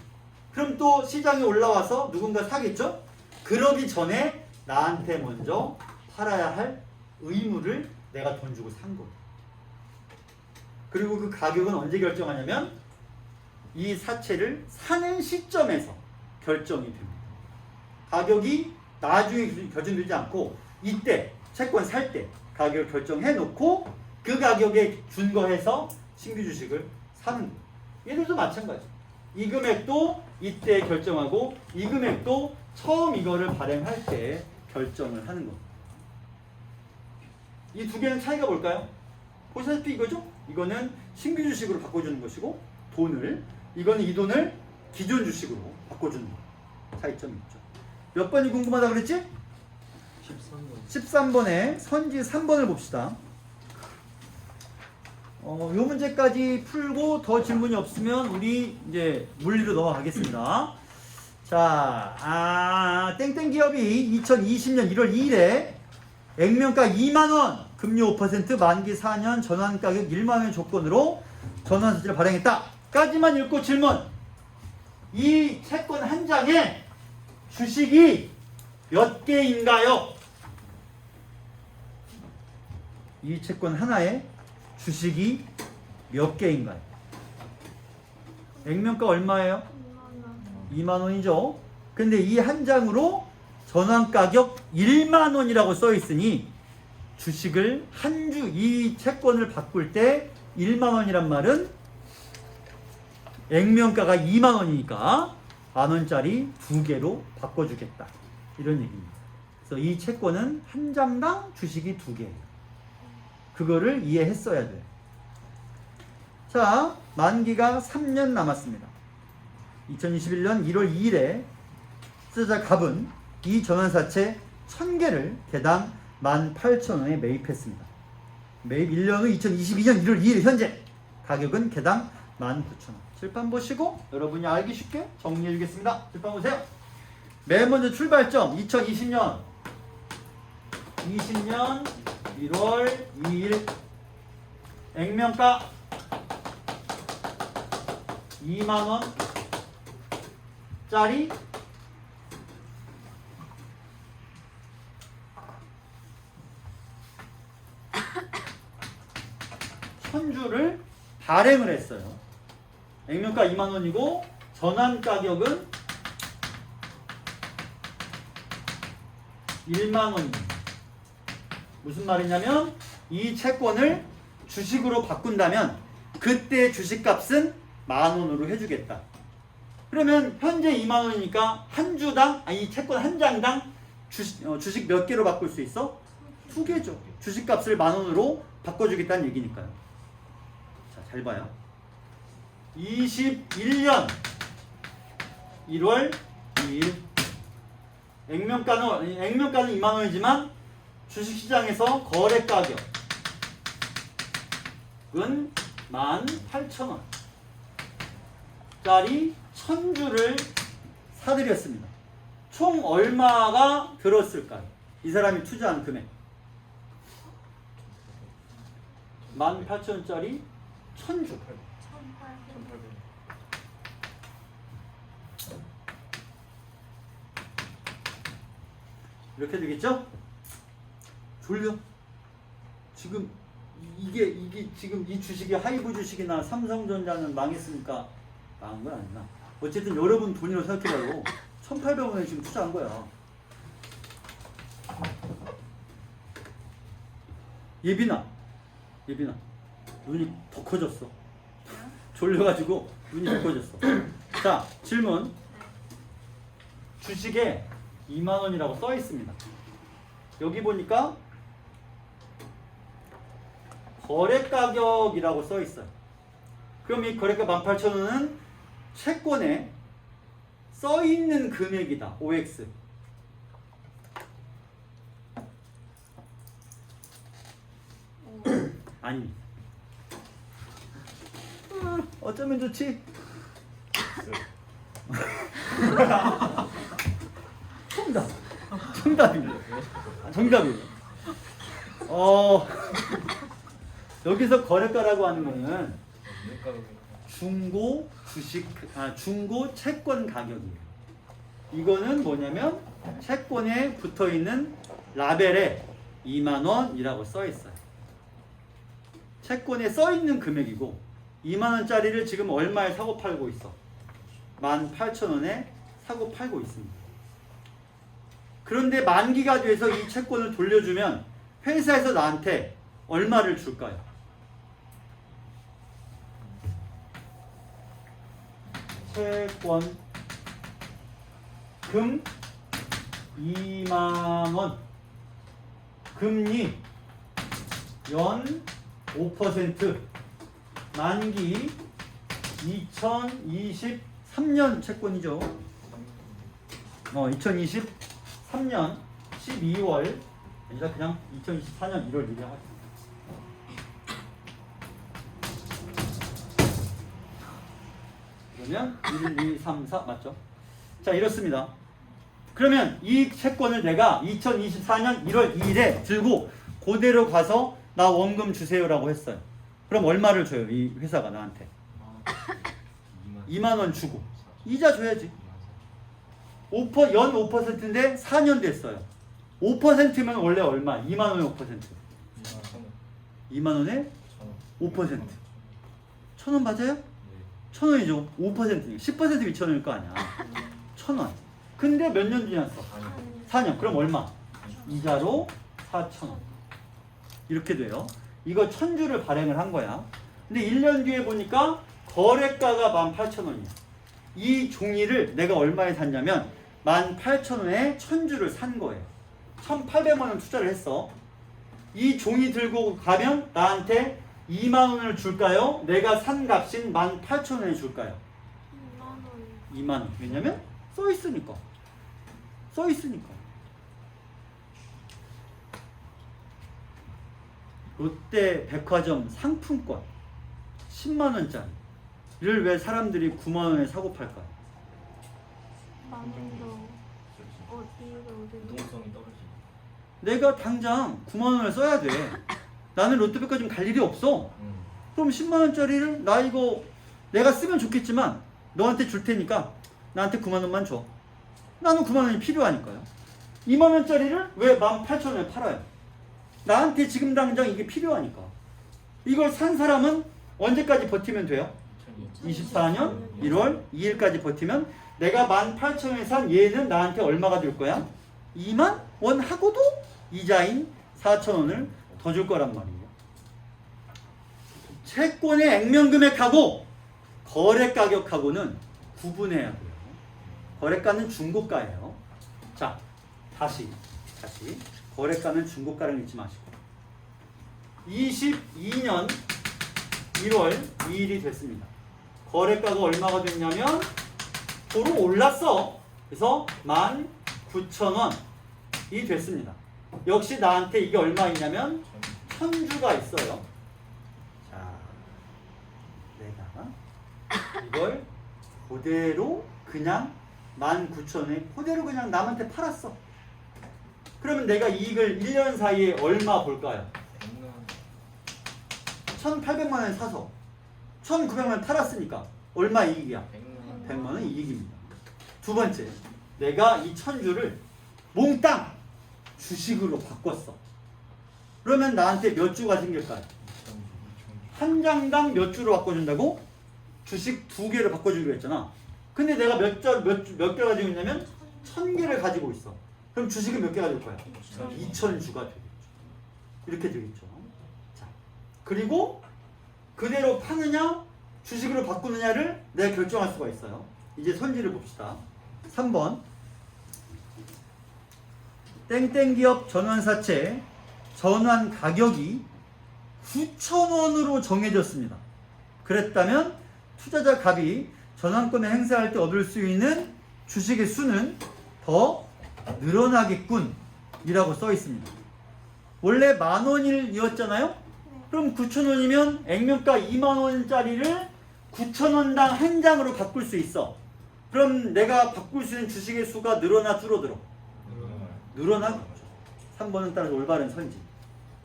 그럼 또 시장에 올라와서 누군가 사겠죠? 그러기 전에 나한테 먼저 팔아야 할 의무를 내가 돈 주고 산 거예요. 그리고 그 가격은 언제 결정하냐면 이 사채를 사는 시점에서 결정이 됩니다. 가격이 나중에 결정되지 않고 이때 채권 살 때 가격을 결정해 놓고 그 가격에 준거해서 신규 주식을 사는 거예요. 얘들도 마찬가지. 이 금액도 이때 결정하고 이 금액도 처음 이거를 발행할 때 결정을 하는 겁니다. 이 두 개는 차이가 뭘까요? 보시다시피 이거죠? 이거는 신규 주식으로 바꿔주는 것이고 이거는 이 돈을 기존 주식으로 바꿔주는 거. 차이점이 있죠. 몇 번이 궁금하다 그랬지? 13번에 선지 3번을 봅시다. 요 문제까지 풀고 더 질문이 없으면 우리 이제 물리로 넘어가겠습니다. 자, 땡땡 기업이 2020년 1월 2일에 액면가 2만원, 금리 5%, 만기 4년, 전환가격 1만원의 조건으로 전환사채를 발행했다. 까지만 읽고 질문. 이 채권 한 장에 주식이 몇 개인가요? 이 채권 하나에 주식이 몇 개인가요? 액면가 얼마예요? 2만원이죠. 근데 이 한 장으로 전환가격 1만원이라고 써 있으니 주식을 이 채권을 바꿀 때 1만원이란 말은 액면가가 2만원이니까 만원짜리 2개로 바꿔주겠다. 이런 얘기입니다. 그래서 이 채권은 한 장당 주식이 2개예요. 그거를 이해했어야 돼요. 자, 만기가 3년 남았습니다. 2021년 1월 2일에 투자자 갑은 이 전환사채 1000개를 개당 18,000원에 매입했습니다. 매입 1년은 2022년 1월 2일 현재 가격은 개당 19,000원. 칠판 보시고 여러분이 알기 쉽게 정리해 주겠습니다. 칠판 보세요. 맨 먼저 출발점 2020년 1월 2일 액면가 2만원 짜리 천주를 발행을 했어요. 액면가 2만원이고 전환 가격은 1만원입니다. 무슨 말이냐면 이 채권을 주식으로 바꾼다면 그때 주식값은 10,000원으로 해주겠다. 그러면 현재 2만원이니까 한 주당, 이 채권 한 장당 주식 몇 개로 바꿀 수 있어? 2개죠. 주식값을 10,000원으로 바꿔주겠다는 얘기니까요. 자, 잘 봐요. 21년 1월 2일 액면가는 2만원이지만 주식시장에서 거래 가격은 18,000원 짜리 1000주를 사들였습니다. 총 얼마가 들었을까요? 이 사람이 투자한 금액 18,000원짜리 1000주. 이렇게 되겠죠? 졸려? 지금 이게 지금 이 주식이 하이브 주식이나 삼성전자는 망했으니까 망한 건 아니나. 어쨌든 여러분 돈이라고 생각해봐요. 1,800원에 지금 투자한 거야. 예빈아 눈이 더 커졌어. 졸려가지고 눈이 더 커졌어. 자, 질문. 주식에 2만원이라고 써 있습니다. 여기 보니까 거래 가격이라고 써 있어요. 그럼 이 거래가 18,000원은 채권에 써 있는 금액이다. OX. 아닙니다. 어쩌면 좋지? 정답입니다. 정답이에요. 여기서 거래가라고 하는 거는 중고 채권 가격이에요. 이거는 뭐냐면 채권에 붙어 있는 라벨에 2만원이라고 써 있어요. 채권에 써 있는 금액이고 2만원짜리를 지금 얼마에 사고 팔고 있어? 18,000원에 사고 팔고 있습니다. 그런데 만기가 돼서 이 채권을 돌려주면 회사에서 나한테 얼마를 줄까요? 채권 금 2만원 금리 연 5% 만기 2023년 채권이죠. 2023년 12월 아니라 그냥 2024년 1월 1일 하겠습니다. 그러면 1, 2, 3, 4 맞죠? 자, 이렇습니다. 그러면 이 채권을 내가 2024년 1월 2일에 들고 그대로 가서 나 원금 주세요라고 했어요. 그럼 얼마를 줘요? 이 회사가 나한테 2만원 주고 이자 줘야지. 연 5%인데 4년 됐어요. 5%면 원래 얼마? 2만원에 5%. 2만원에 5%. 1,000원 맞아요? 1,000원이죠. 5%. 10%면 2,000원일 거 아니야. 1,000원. 근데 몇 년 지났어? 4년. 그럼 얼마? 이자로 4,000원. 이렇게 돼요. 이거 1,000주를 발행을 한 거야. 근데 1년 뒤에 보니까 거래가가 18,000원이야. 이 종이를 내가 얼마에 샀냐면 18,000원에 1,000주를 산 거예요. 1,800만 원 투자를 했어. 이 종이 들고 가면 나한테 2만 원을 줄까요? 내가 산 값인 18,000원에 줄까요? 2만 원. 왜냐면 써 있으니까. 롯데 백화점 상품권 10만 원짜리를 왜 사람들이 9만 원에 사고 팔까요? 유동성이 떨어지고. 내가 당장 9만 원을 써야 돼. 나는 롯데백화점 갈 일이 없어. 그럼 10만 원짜리를 나 이거 내가 쓰면 좋겠지만 너한테 줄 테니까 나한테 9만 원만 줘. 나는 9만 원이 필요하니까요. 2만 원짜리를 왜 18,000원에 팔아요? 나한테 지금 당장 이게 필요하니까. 이걸 산 사람은 언제까지 버티면 돼요? 24년 1월 2일까지 버티면 내가 18,000원에 산 얘는 나한테 얼마가 될 거야? 2만 원 하고도 이자인 4,000원을 더 줄 거란 말이에요. 채권의 액면금액하고 거래 가격하고는 구분해야 돼요. 거래가는 중고가예요. 자, 다시 거래가는 중고가를 잊지 마시고 22년 1월 2일이 됐습니다. 거래가가 얼마가 됐냐면 도로 올랐어. 그래서 19,000원이 됐습니다. 역시 나한테 이게 얼마이냐면 1000주가 있어요. 자, 내가 이걸 그대로 그냥 19,000원에 그대로 그냥 남한테 팔았어. 그러면 내가 이익을 1년 사이에 얼마 볼까요? 1,800만 원에 사서 1,900만 원 팔았으니까 얼마 이익이야? 100만 원 이익입니다. 두 번째, 내가 이 1000주를 몽땅 주식으로 바꿨어. 그러면 나한테 몇 주가 생길까요? 한 장당 몇 주로 바꿔준다고? 주식 2개를 바꿔주기로 했잖아. 근데 내가 몇 개 가지고 있냐면 1000개를 가지고 있어. 그럼 주식은 몇 개 가질 거야? 2000주가 되겠죠. 이렇게 되겠죠. 자, 그리고 그대로 파느냐 주식으로 바꾸느냐를 내가 결정할 수가 있어요. 이제 선지를 봅시다. 3번 땡땡기업 전환사채 전환 가격이 9,000원으로 정해졌습니다. 그랬다면 투자자 갑이 전환권을 행사할 때 얻을 수 있는 주식의 수는 더 늘어나겠군 이라고 써 있습니다. 원래 10,000원이었잖아요. 그럼 9,000원이면 액면가 20,000원짜리를 9,000원당 한 장으로 바꿀 수 있어. 그럼 내가 바꿀 수 있는 주식의 수가 늘어나 줄어들어? 늘어나겠죠. 3번은 따라서 올바른 선지.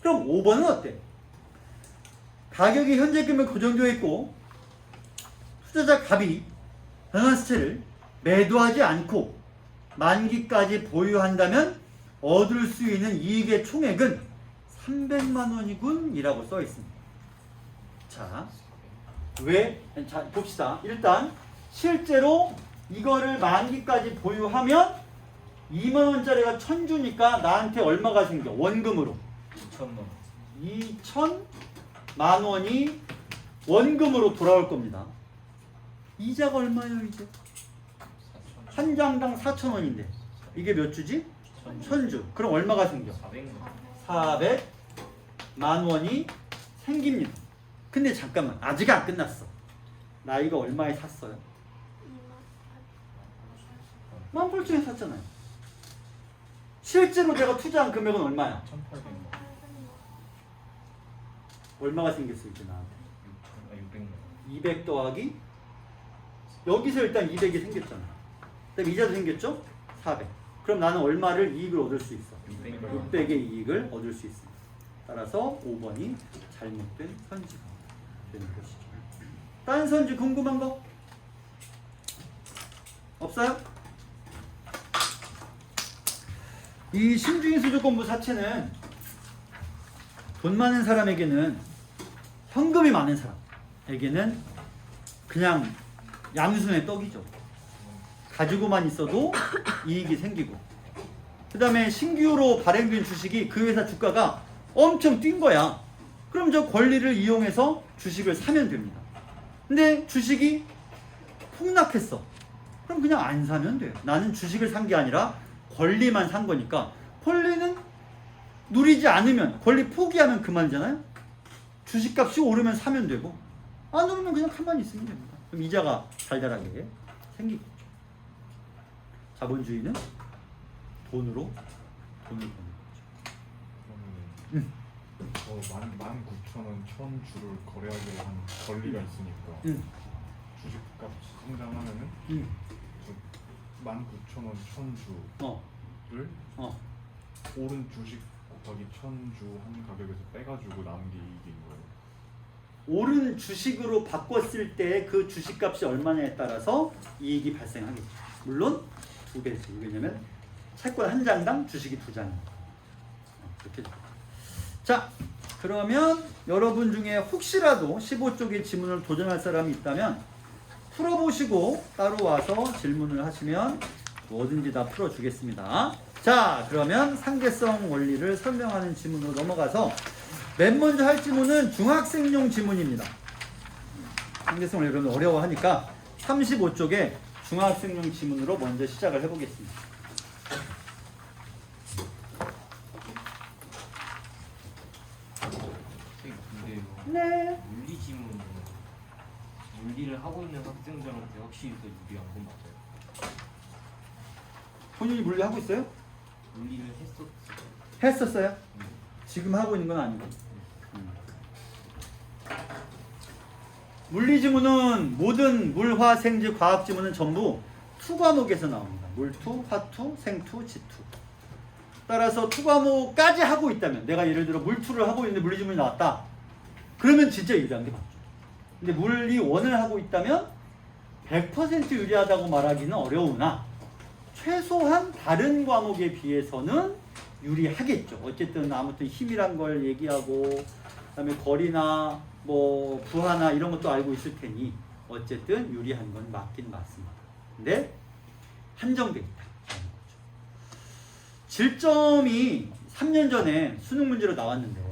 그럼 5번은 어때? 가격이 현재금에 고정되어 있고 투자자 갑이 전환사채를 매도하지 않고 만기까지 보유한다면 얻을 수 있는 이익의 총액은 300만 원이군 이라고 써 있습니다. 자, 왜? 자, 봅시다. 일단 실제로 이거를 만기까지 보유하면 2만 원짜리가 1000주니까 나한테 얼마가 생겨? 원금으로 2,000만 원이 원금으로 돌아올 겁니다. 이자가 얼마예요 이제? 한 장당 4,000원인데 이게 몇 주지? 1000주. 그럼 얼마가 생겨? 400만 원이 생깁니다. 근데 잠깐만, 아직 안 끝났어. 나 이거 얼마에 샀어요? 18,000원에 샀잖아요. 실제로 내가 투자한 금액은 얼마야? 1,800만. 얼마가 생겼어 이제 나한테? 600만. 200 더하기 여기서 일단 200이 생겼잖아. 그다음에 이자도 생겼죠? 400. 그럼 나는 얼마를 이익을 얻을 수 있어? 600의 이익을 얻을 수 있습니다. 따라서 5번이 잘못된 선지가 되는 것이죠. 딴 선지 궁금한 거? 없어요? 이 신주인 수조건부 사채는 돈 많은 사람에게는, 현금이 많은 사람에게는 그냥 양순의 떡이죠. 가지고만 있어도 이익이 생기고, 그 다음에 신규로 발행된 주식이 그 회사 주가가 엄청 뛴 거야. 그럼 저 권리를 이용해서 주식을 사면 됩니다. 근데 주식이 폭락했어. 그럼 그냥 안 사면 돼요. 나는 주식을 산 게 아니라 권리만 산 거니까, 권리는 누리지 않으면, 권리 포기하면 그만이잖아요. 주식값이 오르면 사면 되고, 안 오르면 그냥 가만히 있으면 됩니다. 그럼 이자가 달달하게 생기겠죠. 자본주의는 돈으로 돈을 버는 거죠. 19,000원 1,000주를 거래하기로 한 권리가 있으니까 주식값이 성장하면은 저 19,000원 1,000주를 오른 주식 곱하기 1,000주 한 가격에서 빼가지고 남은 게 이익인 거예요. 오른 주식으로 바꿨을 때 그 주식값이 얼마냐에 따라서 이익이 발생하겠죠. 물론 두 배지. 왜냐면 채권 한 장당 주식이 두 장입니다. 이렇게. 자, 그러면 여러분 중에 혹시라도 15쪽의 지문을 도전할 사람이 있다면 풀어보시고 따로 와서 질문을 하시면 뭐든지 다 풀어주겠습니다. 자, 그러면 상대성 원리를 설명하는 지문으로 넘어가서 맨 먼저 할 지문은 중학생용 지문입니다. 상대성 원리 여러분 어려워하니까 35쪽에 중학생용 지문으로 먼저 시작을 해보겠습니다. 근데요. 네. 물리 지문은 물리를 하고 있는 학생들한테 확실히 더 유리한 건 맞아요. 본인이 물리하고 있어요? 물리를 했었어요. 했었어요? 지금 하고 있는 건 아니고. 물리 지문은 모든 물, 화, 생지, 과학 지문은 전부 투 과목에서 나옵니다. 물투, 화투, 생투, 지투. 따라서 투 과목까지 하고 있다면, 내가 예를 들어 물투를 하고 있는데 물리 지문이 나왔다. 그러면 진짜 유리한 게 맞죠. 근데 물리 원을 하고 있다면 100% 유리하다고 말하기는 어려우나 최소한 다른 과목에 비해서는 유리하겠죠. 어쨌든 아무튼 힘이란 걸 얘기하고 그다음에 거리나 뭐 부하나 이런 것도 알고 있을 테니 어쨌든 유리한 건 맞긴 맞습니다. 근데 한정돼 있다. 질점이 3년 전에 수능 문제로 나왔는데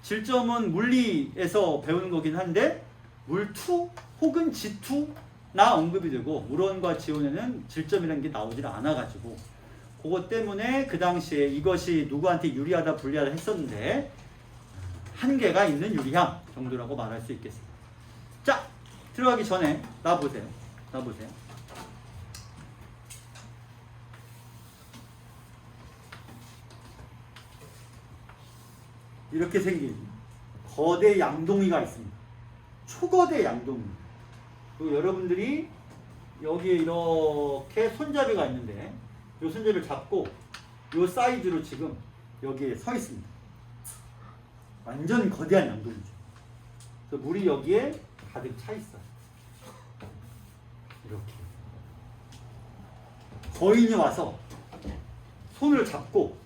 질점은 물리에서 배우는 거긴 한데 물투 혹은 지투나 언급이 되고 물원과 지원에는 질점이라는 게 나오질 않아가지고 그것 때문에 그 당시에 이것이 누구한테 유리하다 불리하다 했었는데 한계가 있는 유리함 정도라고 말할 수 있겠습니다. 자, 들어가기 전에 나 보세요. 이렇게 생긴 거대 양동이가 있습니다. 초거대 양동이. 그리고 여러분들이 여기에 이렇게 손잡이가 있는데 이 손잡이를 잡고 이 사이즈로 지금 여기에 서 있습니다. 완전 거대한 양동이죠. 그래서 물이 여기에 가득 차 있어요. 이렇게. 거인이 와서 손을 잡고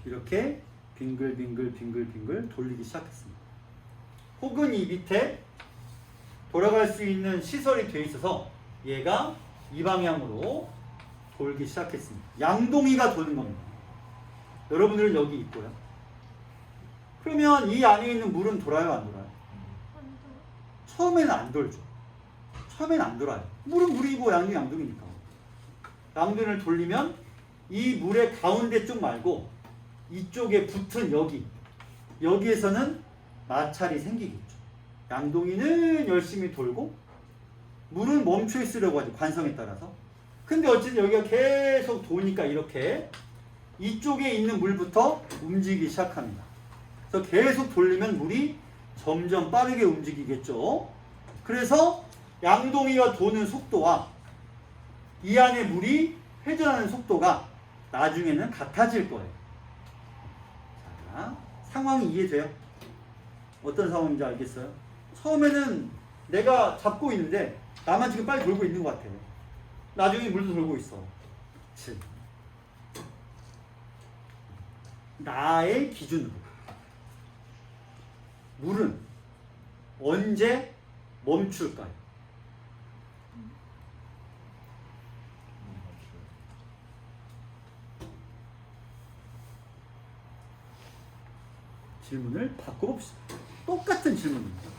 이렇게 빙글빙글 돌리기 시작했습니다. 혹은 이 밑에 돌아갈 수 있는 시설이 되어 있어서 얘가 이 방향으로 돌기 시작했습니다. 양동이가 도는 겁니다. 여러분들은 여기 있고요. 그러면 이 안에 있는 물은 돌아요, 안 돌아요? 처음에는 안 돌죠. 처음에는 안 돌아요. 물은 물이고 양동이 양동이니까. 양동이를 돌리면 이 물의 가운데 쪽 말고 이쪽에 붙은 여기에서는 마찰이 생기겠죠. 양동이는 열심히 돌고 물은 멈춰 있으려고 하죠. 관성에 따라서. 근데 어쨌든 여기가 계속 도니까 이렇게 이쪽에 있는 물부터 움직이기 시작합니다. 그래서 계속 돌리면 물이 점점 빠르게 움직이겠죠. 그래서 양동이가 도는 속도와 이 안에 물이 회전하는 속도가 나중에는 같아질 거예요. 자, 상황이 이해돼요? 어떤 상황인지 알겠어요? 처음에는 내가 잡고 있는데 나만 지금 빨리 돌고 있는 것 같아요. 나중에 물도 돌고 있어. 그치? 나의 기준으로 물은 언제 멈출까요? 질문을 바꿔봅시다. 똑같은 질문입니다.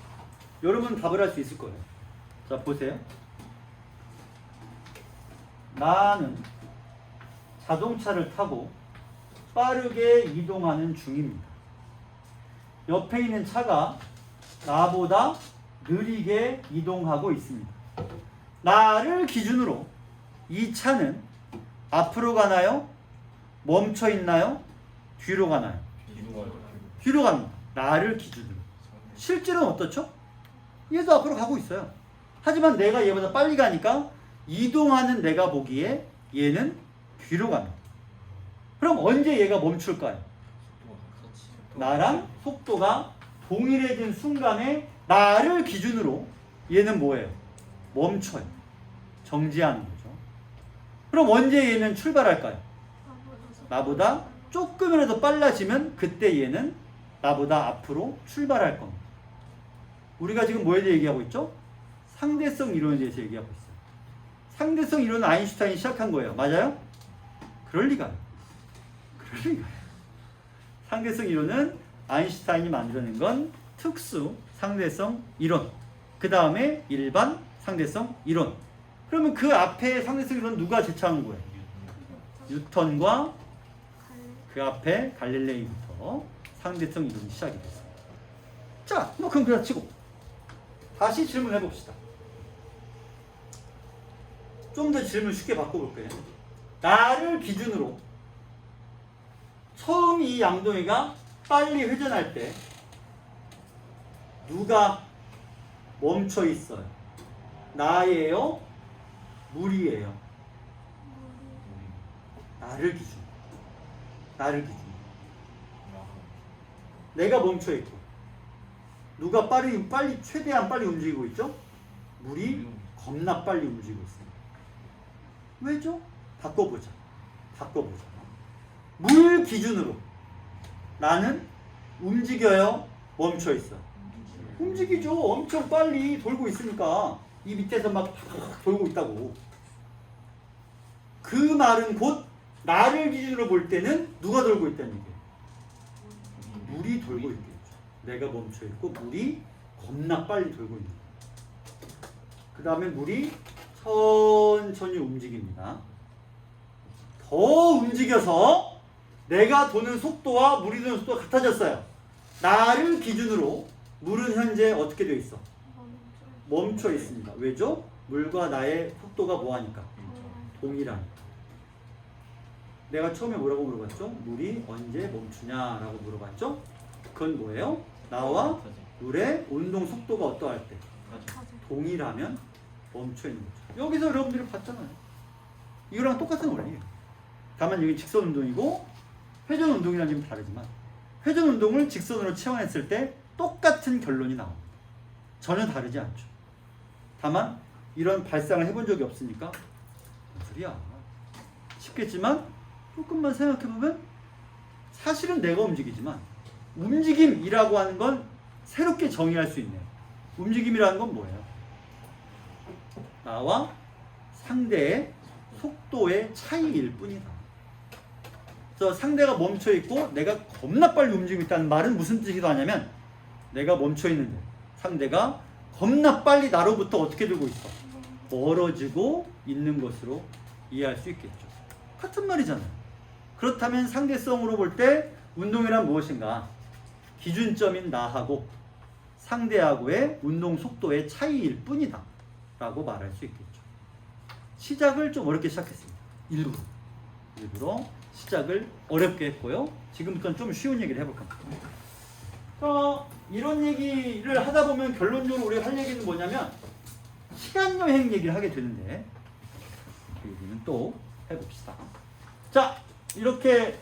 여러분 답을 할 수 있을 거예요. 자, 보세요. 나는 자동차를 타고 빠르게 이동하는 중입니다. 옆에 있는 차가 나보다 느리게 이동하고 있습니다. 나를 기준으로 이 차는 앞으로 가나요? 멈춰 있나요? 뒤로 가나요? 뒤로 가요. 뒤로 갑니다. 나를 기준으로. 실제로는 어떻죠? 얘도 앞으로 가고 있어요. 하지만 내가 얘보다 빨리 가니까 이동하는 내가 보기에 얘는 뒤로 갑니다. 그럼 언제 얘가 멈출까요? 나랑 속도가 동일해진 순간에 나를 기준으로 얘는 뭐예요? 멈춰요. 정지하는 거죠. 그럼 언제 얘는 출발할까요? 나보다 조금이라도 빨라지면 그때 얘는 나보다 앞으로 출발할 겁니다. 우리가 지금 뭐에 대해 얘기하고 있죠? 상대성 이론에 대해서 얘기하고 있어요. 상대성 이론은 아인슈타인이 시작한 거예요. 맞아요? 그럴 리가요. 그럴 리가요. 상대성 이론은 아인슈타인이 만들어낸 건 특수 상대성 이론, 그 다음에 일반 상대성 이론. 그러면 그 앞에 상대성 이론 누가 제창한 거예요? 뉴턴과 그 앞에 갈릴레이부터 상대성 이론이 시작이 됐습니다. 자, 뭐 그럼 그렇다 치고 다시 질문해 봅시다. 좀 더 질문 쉽게 바꿔볼게요. 나를 기준으로 처음 이 양동이가 빨리 회전할 때 누가 멈춰 있어요? 나예요? 물이에요? 나를 기준. 나를 기준. 내가 멈춰 있고 누가 빨리 최대한 빨리 움직이고 있죠? 물이 겁나 빨리 움직이고 있습니다. 왜죠? 바꿔보자. 물 기준으로 나는 움직여요? 멈춰 있어? 움직이죠. 엄청 빨리 돌고 있으니까 이 밑에서 막 돌고 있다고. 그 말은 곧 나를 기준으로 볼 때는 누가 돌고 있다는 얘기예요? 물이 돌고 있겠죠. 내가 멈춰 있고 물이 겁나 빨리 돌고 있는 거예요. 그 다음에 물이 천천히 움직입니다. 더 움직여서 내가 도는 속도와 물이 도는 속도가 같아졌어요. 나를 기준으로 물은 현재 어떻게 되어 있어? 멈춰 있습니다. 왜죠? 물과 나의 속도가 뭐하니까? 동일하니까. 내가 처음에 뭐라고 물어봤죠? 물이 언제 멈추냐라고 물어봤죠? 그건 뭐예요? 나와 물의 운동 속도가 어떠할 때? 동일하면 멈춰 있는 거죠. 여기서 여러분들이 봤잖아요. 이거랑 똑같은 원리예요. 다만 여기 직선 운동이고 회전 운동이랑 좀 다르지만 회전 운동을 직선으로 치환했을 때 똑같은 결론이 나옵니다. 전혀 다르지 않죠. 다만 이런 발상을 해본 적이 없으니까 무슨 소리야. 쉽겠지만 조금만 생각해보면 사실은 내가 움직이지만 움직임이라고 하는 건 새롭게 정의할 수 있네요. 움직임이라는 건 뭐예요? 나와 상대의 속도의 차이일 뿐이다. 그래서 상대가 멈춰 있고 내가 겁나 빨리 움직이고 있다는 말은 무슨 뜻이기도 하냐면 내가 멈춰 있는데 상대가 겁나 빨리 나로부터 어떻게 되고 있어? 멀어지고 있는 것으로 이해할 수 있겠죠. 같은 말이잖아요. 그렇다면 상대성으로 볼 때 운동이란 무엇인가? 기준점인 나하고 상대하고의 운동 속도의 차이일 뿐이다 라고 말할 수 있겠죠. 시작을 좀 어렵게 시작했습니다. 일부러 시작을 어렵게 했고요. 지금부터는 좀 쉬운 얘기를 해볼 겁니다. 이런 얘기를 하다 보면 결론적으로 우리가 할 얘기는 뭐냐면 시간여행 얘기를 하게 되는데 그 얘기는 또 해봅시다. 자, 이렇게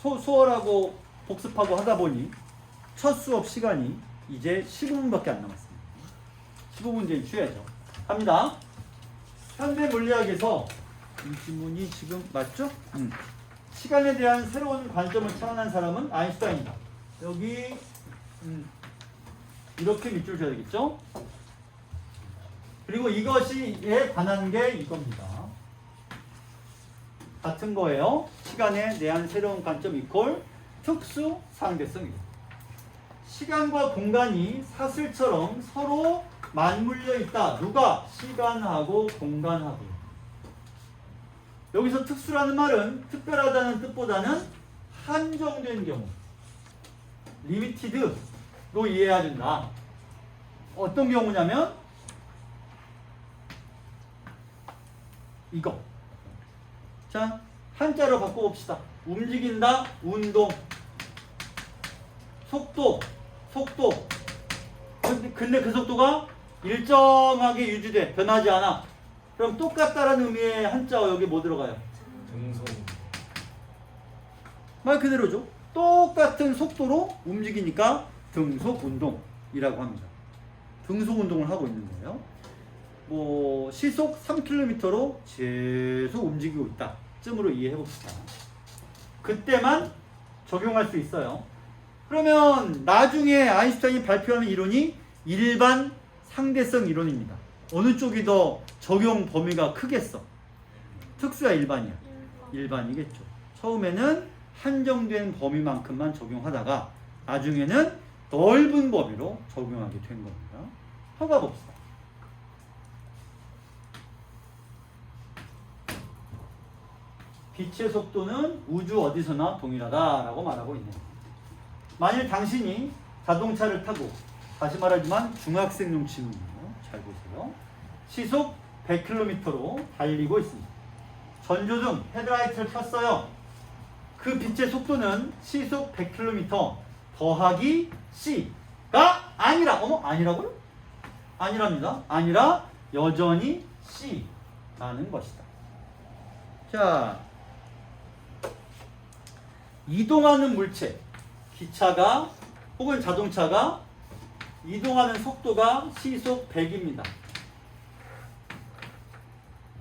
수월하고 복습하고 하다 보니 첫 수업 시간이 이제 15분밖에 안 남았습니다. 15분 이제 쉬어야죠. 갑니다. 현대 물리학에서 이 질문이 지금 맞죠? 시간에 대한 새로운 관점을 창안한 사람은 아인슈타인이다. 여기 이렇게 밑줄 줘야 되겠죠? 그리고 이것이에 관한 게 이겁니다. 같은 거예요. 시간에 대한 새로운 관점 이퀄 특수 상대성이다. 시간과 공간이 사슬처럼 서로 맞물려 있다. 누가? 시간하고 공간하고. 여기서 특수라는 말은 특별하다는 뜻보다는 한정된 경우, 리미티드로 이해해야 된다. 어떤 경우냐면 이거. 자, 한자로 바꿔봅시다. 움직인다, 운동. 속도, 속도. 근데 그 속도가 일정하게 유지돼. 변하지 않아. 그럼 똑같다라는 의미의 한자어 여기 뭐 들어가요? 등속. 말 그대로죠. 똑같은 속도로 움직이니까 등속 운동이라고 합니다. 등속 운동을 하고 있는 거예요. 뭐 시속 3km로 계속 움직이고 있다. 쯤으로 이해해 봅시다. 그때만 적용할 수 있어요. 그러면 나중에 아인슈타인이 발표하는 이론이 일반 상대성 이론입니다. 어느 쪽이 더 적용 범위가 크겠어? 특수야, 일반이야? 일반이겠죠. 처음에는 한정된 범위만큼만 적용하다가 나중에는 넓은 범위로 적용하게 된 겁니다. 허가 봅시다. 빛의 속도는 우주 어디서나 동일하다라고 말하고 있네요. 만일 당신이 자동차를 타고, 다시 말하지만 중학생용 질문이에요. 잘 보세요. 시속 100km로 달리고 있습니다. 전조등 헤드라이트를 켰어요. 그 빛의 속도는 시속 100km 더하기 C가 아니라, 아니라고요? 아니랍니다. 아니라 여전히 C라는 것이다. 자, 이동하는 물체, 기차가 혹은 자동차가 이동하는 속도가 시속 100입니다.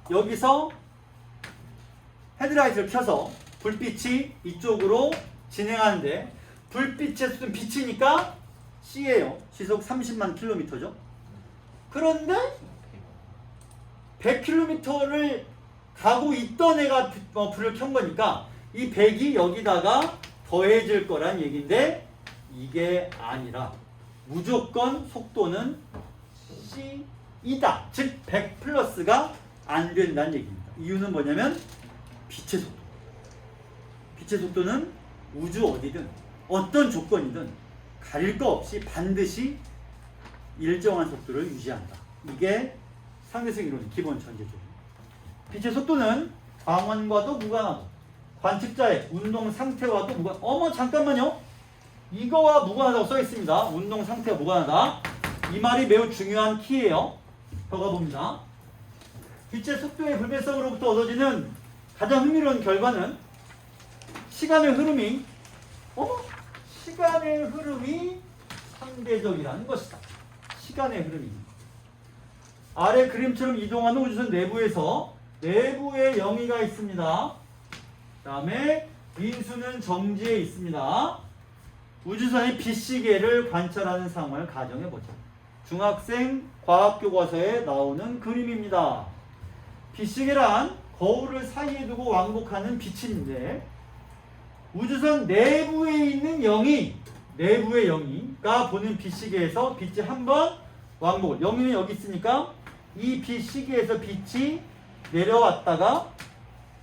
여기서 헤드라이트를 켜서 불빛이 이쪽으로 진행하는데 불빛의 속도는 빛이니까 C예요. 시속 30만 킬로미터죠. 그런데 100km를 가고 있던 애가 불을 켠 거니까 이 100이 여기다가 더해질 거란 얘기인데 이게 아니라 무조건 속도는 C이다. 즉 100 플러스가 안 된다는 얘기입니다. 이유는 뭐냐면 빛의 속도. 빛의 속도는 우주 어디든 어떤 조건이든 가릴 거 없이 반드시 일정한 속도를 유지한다. 이게 상대성 이론의 기본 전제죠. 빛의 속도는 광원과도 무관하고 관측자의 운동 상태와도 무관. 잠깐만요. 이거와 무관하다고 써 있습니다. 운동 상태와 무관하다. 이 말이 매우 중요한 키예요. 들어가 봅니다. 빛의 속도의 불변성으로부터 얻어지는 가장 흥미로운 결과는 시간의 흐름이 상대적이라는 것이다. 시간의 흐름이 아래 그림처럼 이동하는 우주선 내부에서 내부에 영희가 있습니다. 그 다음에 민수는 정지에 있습니다. 우주선의 빛시계를 관찰하는 상황을 가정해보자. 중학생 과학교과서에 나오는 그림입니다. 빛시계란 거울을 사이에 두고 왕복하는 빛인데 우주선 내부에 있는 내부의 영희가 보는 빛시계에서 빛이 한번 왕복을, 영희는 여기 있으니까 이 빛시계에서 빛이 내려왔다가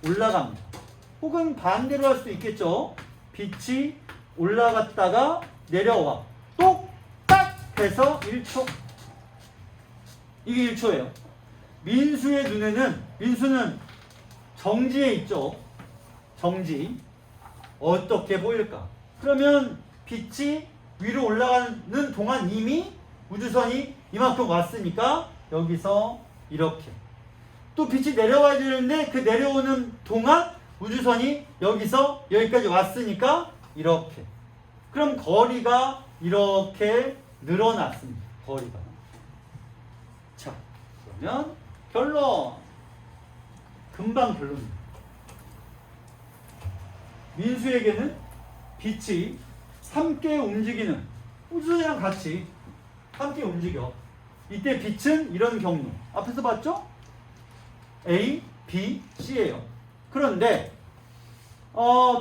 올라갑니다. 혹은 반대로 할 수도 있겠죠. 빛이 올라갔다가 내려와. 똑딱 해서 1초. 이게 1초예요. 민수의 눈에는, 민수는 정지에 있죠. 정지. 어떻게 보일까? 그러면 빛이 위로 올라가는 동안 이미 우주선이 이만큼 왔으니까 여기서 이렇게. 또 빛이 내려와야 되는데 그 내려오는 동안 우주선이 여기서 여기까지 왔으니까 이렇게. 그럼 거리가 이렇게 늘어났습니다. 거리가. 자, 그러면 결론. 금방 결론입니다. 민수에게는 빛이 함께 움직이는 우주선이랑 같이 함께 움직여. 이때 빛은 이런 경로. 앞에서 봤죠? A, B, C예요. 그런데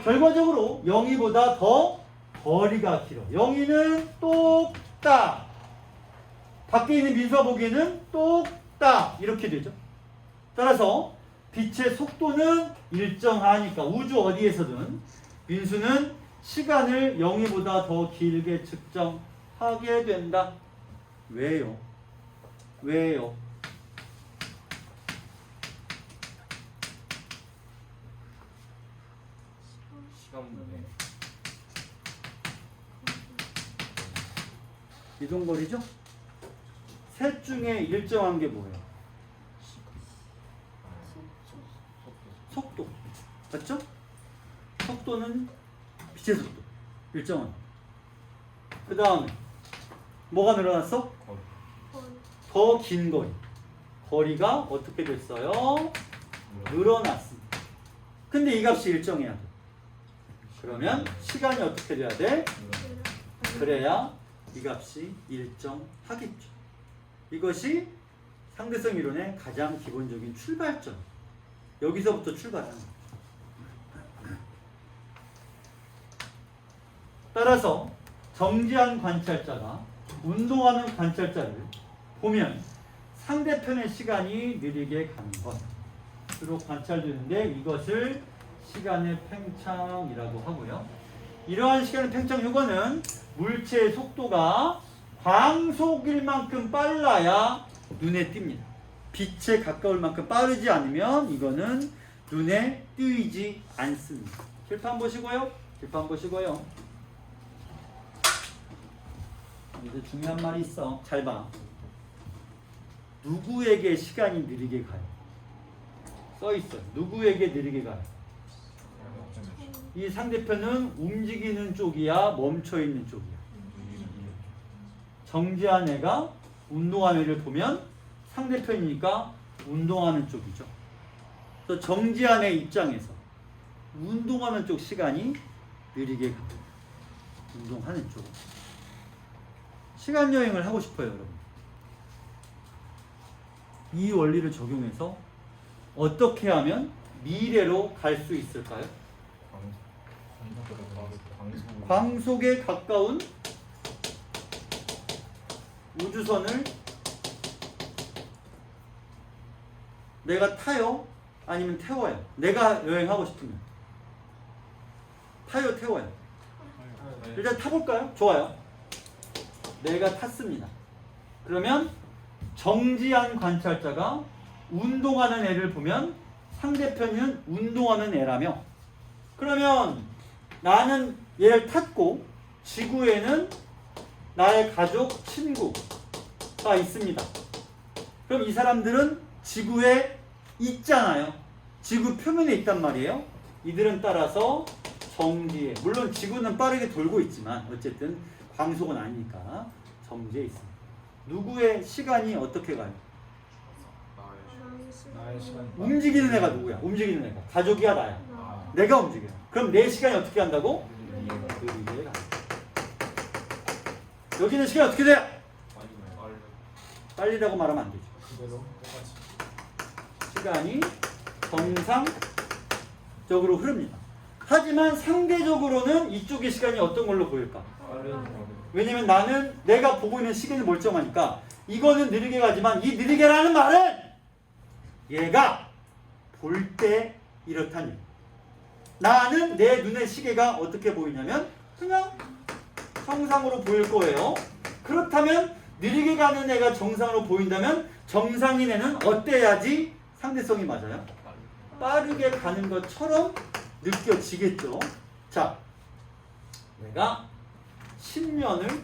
결과적으로 영희보다 더 거리가 길어. 영희는 똑딱. 밖에 있는 민수가 보기에는 똑딱 이렇게 되죠. 따라서 빛의 속도는 일정하니까 우주 어디에서든 민수는 시간을 영희보다 더 길게 측정하게 된다. 왜요? 왜요? 시간 문제. 이동거리죠? 셋 중에 일정한 게 뭐예요? 속도. 맞죠? 속도는 빛의 속도. 일정한. 그 다음에 뭐가 늘어났어? 더 긴 거리. 거리가 어떻게 됐어요? 늘어났습니다. 근데 이 값이 일정해야 돼. 그러면 시간이 어떻게 돼야 돼? 그래야 이 값이 일정하겠죠. 이것이 상대성 이론의 가장 기본적인 출발점. 여기서부터 출발하는 거죠. 따라서 정지한 관찰자가 운동하는 관찰자를 보면 상대편의 시간이 느리게 가는 것. 주로 관찰되는데 이것을 시간의 팽창이라고 하고요. 이러한 시간의 팽창 효과는 물체의 속도가 광속일 만큼 빨라야 눈에 띕니다. 빛에 가까울 만큼 빠르지 않으면 이거는 눈에 띄지 않습니다. 길판 보시고요. 길판 보시고요. 이제 중요한 말이 있어. 잘 봐. 누구에게 시간이 느리게 가요? 써 있어요. 누구에게 느리게 가요? 이 상대편은 움직이는 쪽이야, 멈춰 있는 쪽이야. 정지한 애가 운동하는 애를 보면 상대편이니까 운동하는 쪽이죠. 그래서 정지한 애 입장에서 운동하는 쪽 시간이 느리게 갑니다. 운동하는 쪽. 시간 여행을 하고 싶어요, 여러분. 이 원리를 적용해서 어떻게 하면 미래로 갈 수 있을까요? 광속에 가까운 우주선을 내가 타요? 아니면 태워요? 내가 여행하고 싶으면 타요? 태워요? 일단 타볼까요? 좋아요. 내가 탔습니다. 그러면 정지한 관찰자가 운동하는 애를 보면 상대편은 운동하는 애라며, 그러면 나는 얘를 탔고 지구에는 나의 가족, 친구가 있습니다. 그럼 이 사람들은 지구에 있잖아요. 지구 표면에 있단 말이에요. 이들은 따라서 정지에, 물론 지구는 빠르게 돌고 있지만 어쨌든 광속은 아니니까 정지에 있습니다. 누구의 시간이 어떻게 가요? 나의 시간. 움직이는 애가 누구야? 움직이는 애가 가족이야, 나야? 내가 움직여요. 그럼 내 시간이 어떻게 간다고? 느리게 간다. 여기는 시간이 어떻게 돼? 빨리라고 말하면 안 되죠. 그대로 똑같이. 시간이 정상적으로 흐릅니다. 하지만 상대적으로는 이쪽의 시간이 어떤 걸로 보일까? 왜냐면 나는 내가 보고 있는 시계는 멀쩡하니까 이거는 느리게 가지만 이 느리게라는 말은 얘가 볼 때 이렇다는 얘기. 나는 내 눈의 시계가 어떻게 보이냐면 그냥 정상으로 보일 거예요. 그렇다면 느리게 가는 애가 정상으로 보인다면 정상인 애는 어때야지 상대성이 맞아요? 빠르게 가는 것처럼 느껴지겠죠. 자, 내가 10년을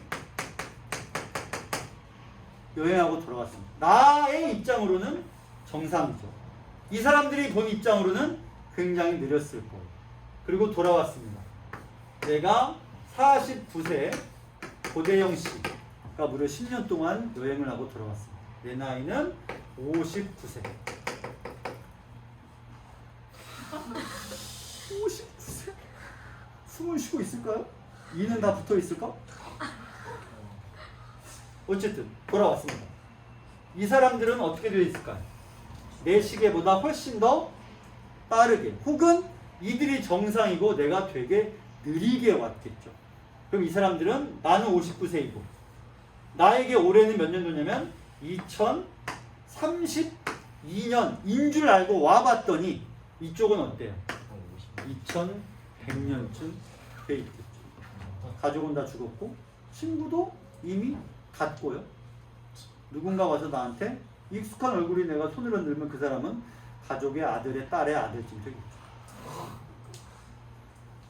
여행하고 돌아왔습니다. 나의 입장으로는 정상이죠. 이 사람들이 본 입장으로는 굉장히 느렸을 거예요. 그리고 돌아왔습니다. 내가 49세 고대영 씨가 무려 10년 동안 여행을 하고 돌아왔습니다. 내 나이는 59세. 59세? 숨을 쉬고 있을까요? 이는 다 붙어 있을까? 어쨌든 돌아왔습니다. 이 사람들은 어떻게 되어 있을까요? 내 시계보다 훨씬 더 빠르게, 혹은 이들이 정상이고 내가 되게 느리게 왔겠죠. 그럼 이 사람들은 나는 59세이고 나에게 올해는 몇 년도냐면 2032년인 줄 알고 와봤더니 이쪽은 어때요? 2100년쯤 돼 있겠죠. 가족은 다 죽었고 친구도 이미 갔고요. 누군가 와서 나한테 익숙한 얼굴이 내가 손을 흔들면 그 사람은 가족의 아들의 딸의 아들쯤 되겠죠.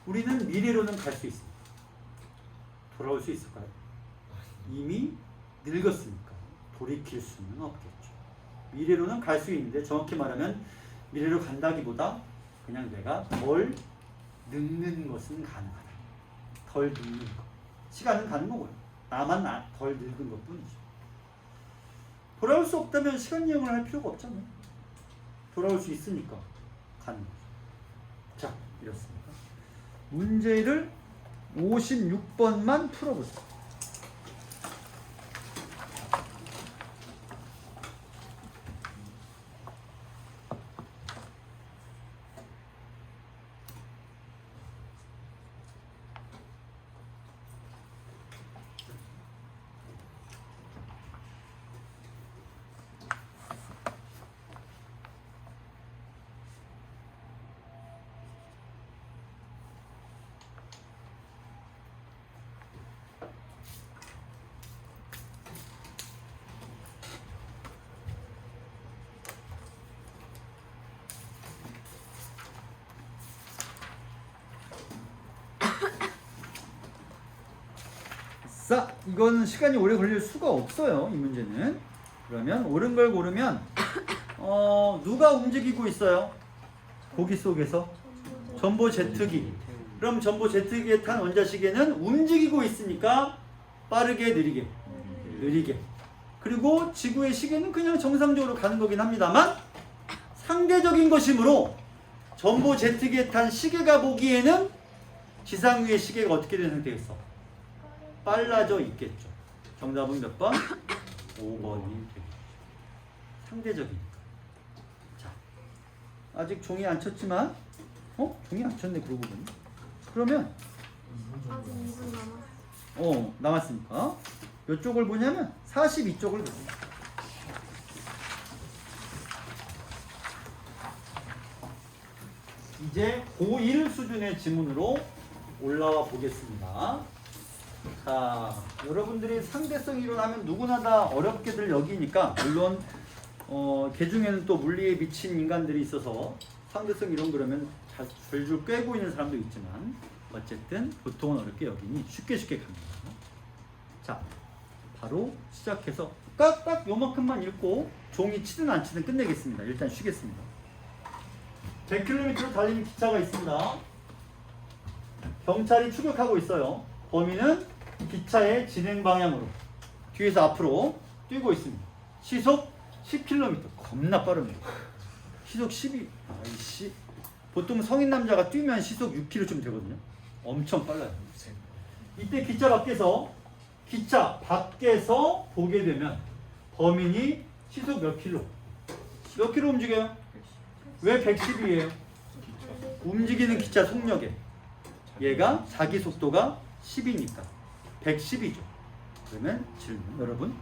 우리는 미래로는 갈 수 있습니다. 돌아올 수 있을까요? 이미 늙었으니까 돌이킬 수는 없겠죠. 미래로는 갈 수 있는데 정확히 말하면 미래로 간다기보다 그냥 내가 덜 늙는 것은 가능하다. 덜 늙는 것. 시간은 가는 거고요. 나만 덜 늙은 것 뿐이죠. 돌아올 수 없다면 시간 여행을 할 필요가 없잖아요. 돌아올 수 있으니까 가는 거죠. 자, 이렇습니다. 문제를 56번만 풀어보세요. 자, 이거는 시간이 오래 걸릴 수가 없어요. 이 문제는. 그러면 옳은 걸 고르면 누가 움직이고 있어요? 보기 속에서 전보 제트기. 그럼 전보 제트기에 탄 원자시계는 움직이고 있으니까 빠르게 느리게 느리게. 그리고 지구의 시계는 그냥 정상적으로 가는 거긴 합니다만 상대적인 것이므로 전보 제트기에 탄 시계가 보기에는 지상 위의 시계가 어떻게 된 상태겠어? 빨라져 있겠죠. 정답은 몇 번? 5번이 되겠죠. 상대적이니까. 자, 아직 종이 안 쳤지만 종이 안 쳤네 그러고 보니. 그러면 아직 2분 남았어. 남았으니까 몇 쪽을 보냐면 42쪽을 보세요. 이제 고1 수준의 지문으로 올라와 보겠습니다. 자, 여러분들이 상대성 이론 하면 누구나 다 어렵게들 여기니까 물론 개 중에는 또 물리에 미친 인간들이 있어서 상대성 이론 그러면 줄줄 꿰고 있는 사람도 있지만 어쨌든 보통은 어렵게 여기니 쉽게 갑니다. 자, 바로 시작해서 딱 요만큼만 읽고 종이 치든 안 치든 끝내겠습니다. 일단 쉬겠습니다. 100km로 달리는 기차가 있습니다. 경찰이 추격하고 있어요. 범인은 기차의 진행 방향으로 뒤에서 앞으로 뛰고 있습니다. 시속 10km. 겁나 빠릅니다. 시속 12. 아이씨. 보통 성인 남자가 뛰면 시속 6km쯤 되거든요. 엄청 빨라요. 이때 기차 밖에서 보게 되면 범인이 시속 몇 킬로? 몇 킬로 움직여요? 왜 110이에요? 움직이는 기차 속력에 얘가 자기 속도가 10이니까 110이죠. 그러면 질문 여러분,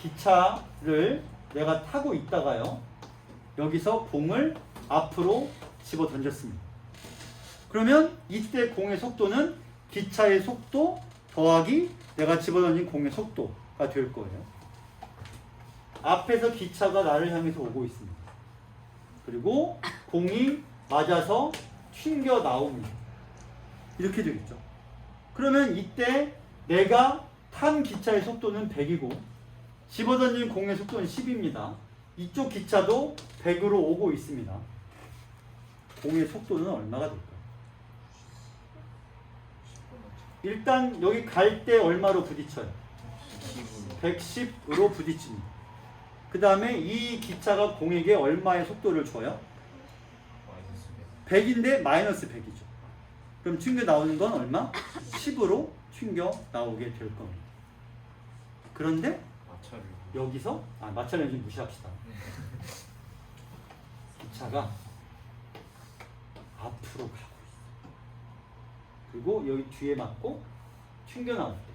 기차를 내가 타고 있다가요 여기서 공을 앞으로 집어 던졌습니다. 그러면 이때 공의 속도는 기차의 속도 더하기 내가 집어 던진 공의 속도가 될 거예요. 앞에서 기차가 나를 향해서 오고 있습니다. 그리고 공이 맞아서 튕겨 나옵니다. 이렇게 되겠죠. 그러면 이때 내가 탄 기차의 속도는 100이고 집어던진 공의 속도는 10입니다. 이쪽 기차도 100으로 오고 있습니다. 공의 속도는 얼마가 될까요? 일단 여기 갈 때 얼마로 부딪혀요? 110으로 부딪힙니다. 그 다음에 이 기차가 공에게 얼마의 속도를 줘요? 100인데 마이너스 100이죠. 그럼 튕겨 나오는 건 얼마? 10으로 튕겨 나오게 될 겁니다. 그런데 여기서 마찰을 좀 무시합시다. 기차가 앞으로 가고 있어. 그리고 여기 뒤에 맞고 튕겨 나올 때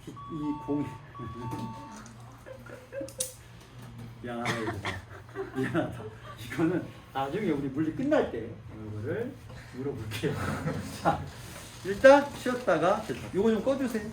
이 공이 미안하다. 이거는 나중에 우리 물리 끝날 때 이거를 물어볼게요. 자, 일단 쉬었다가 됐다. 이거 좀 꺼주세요.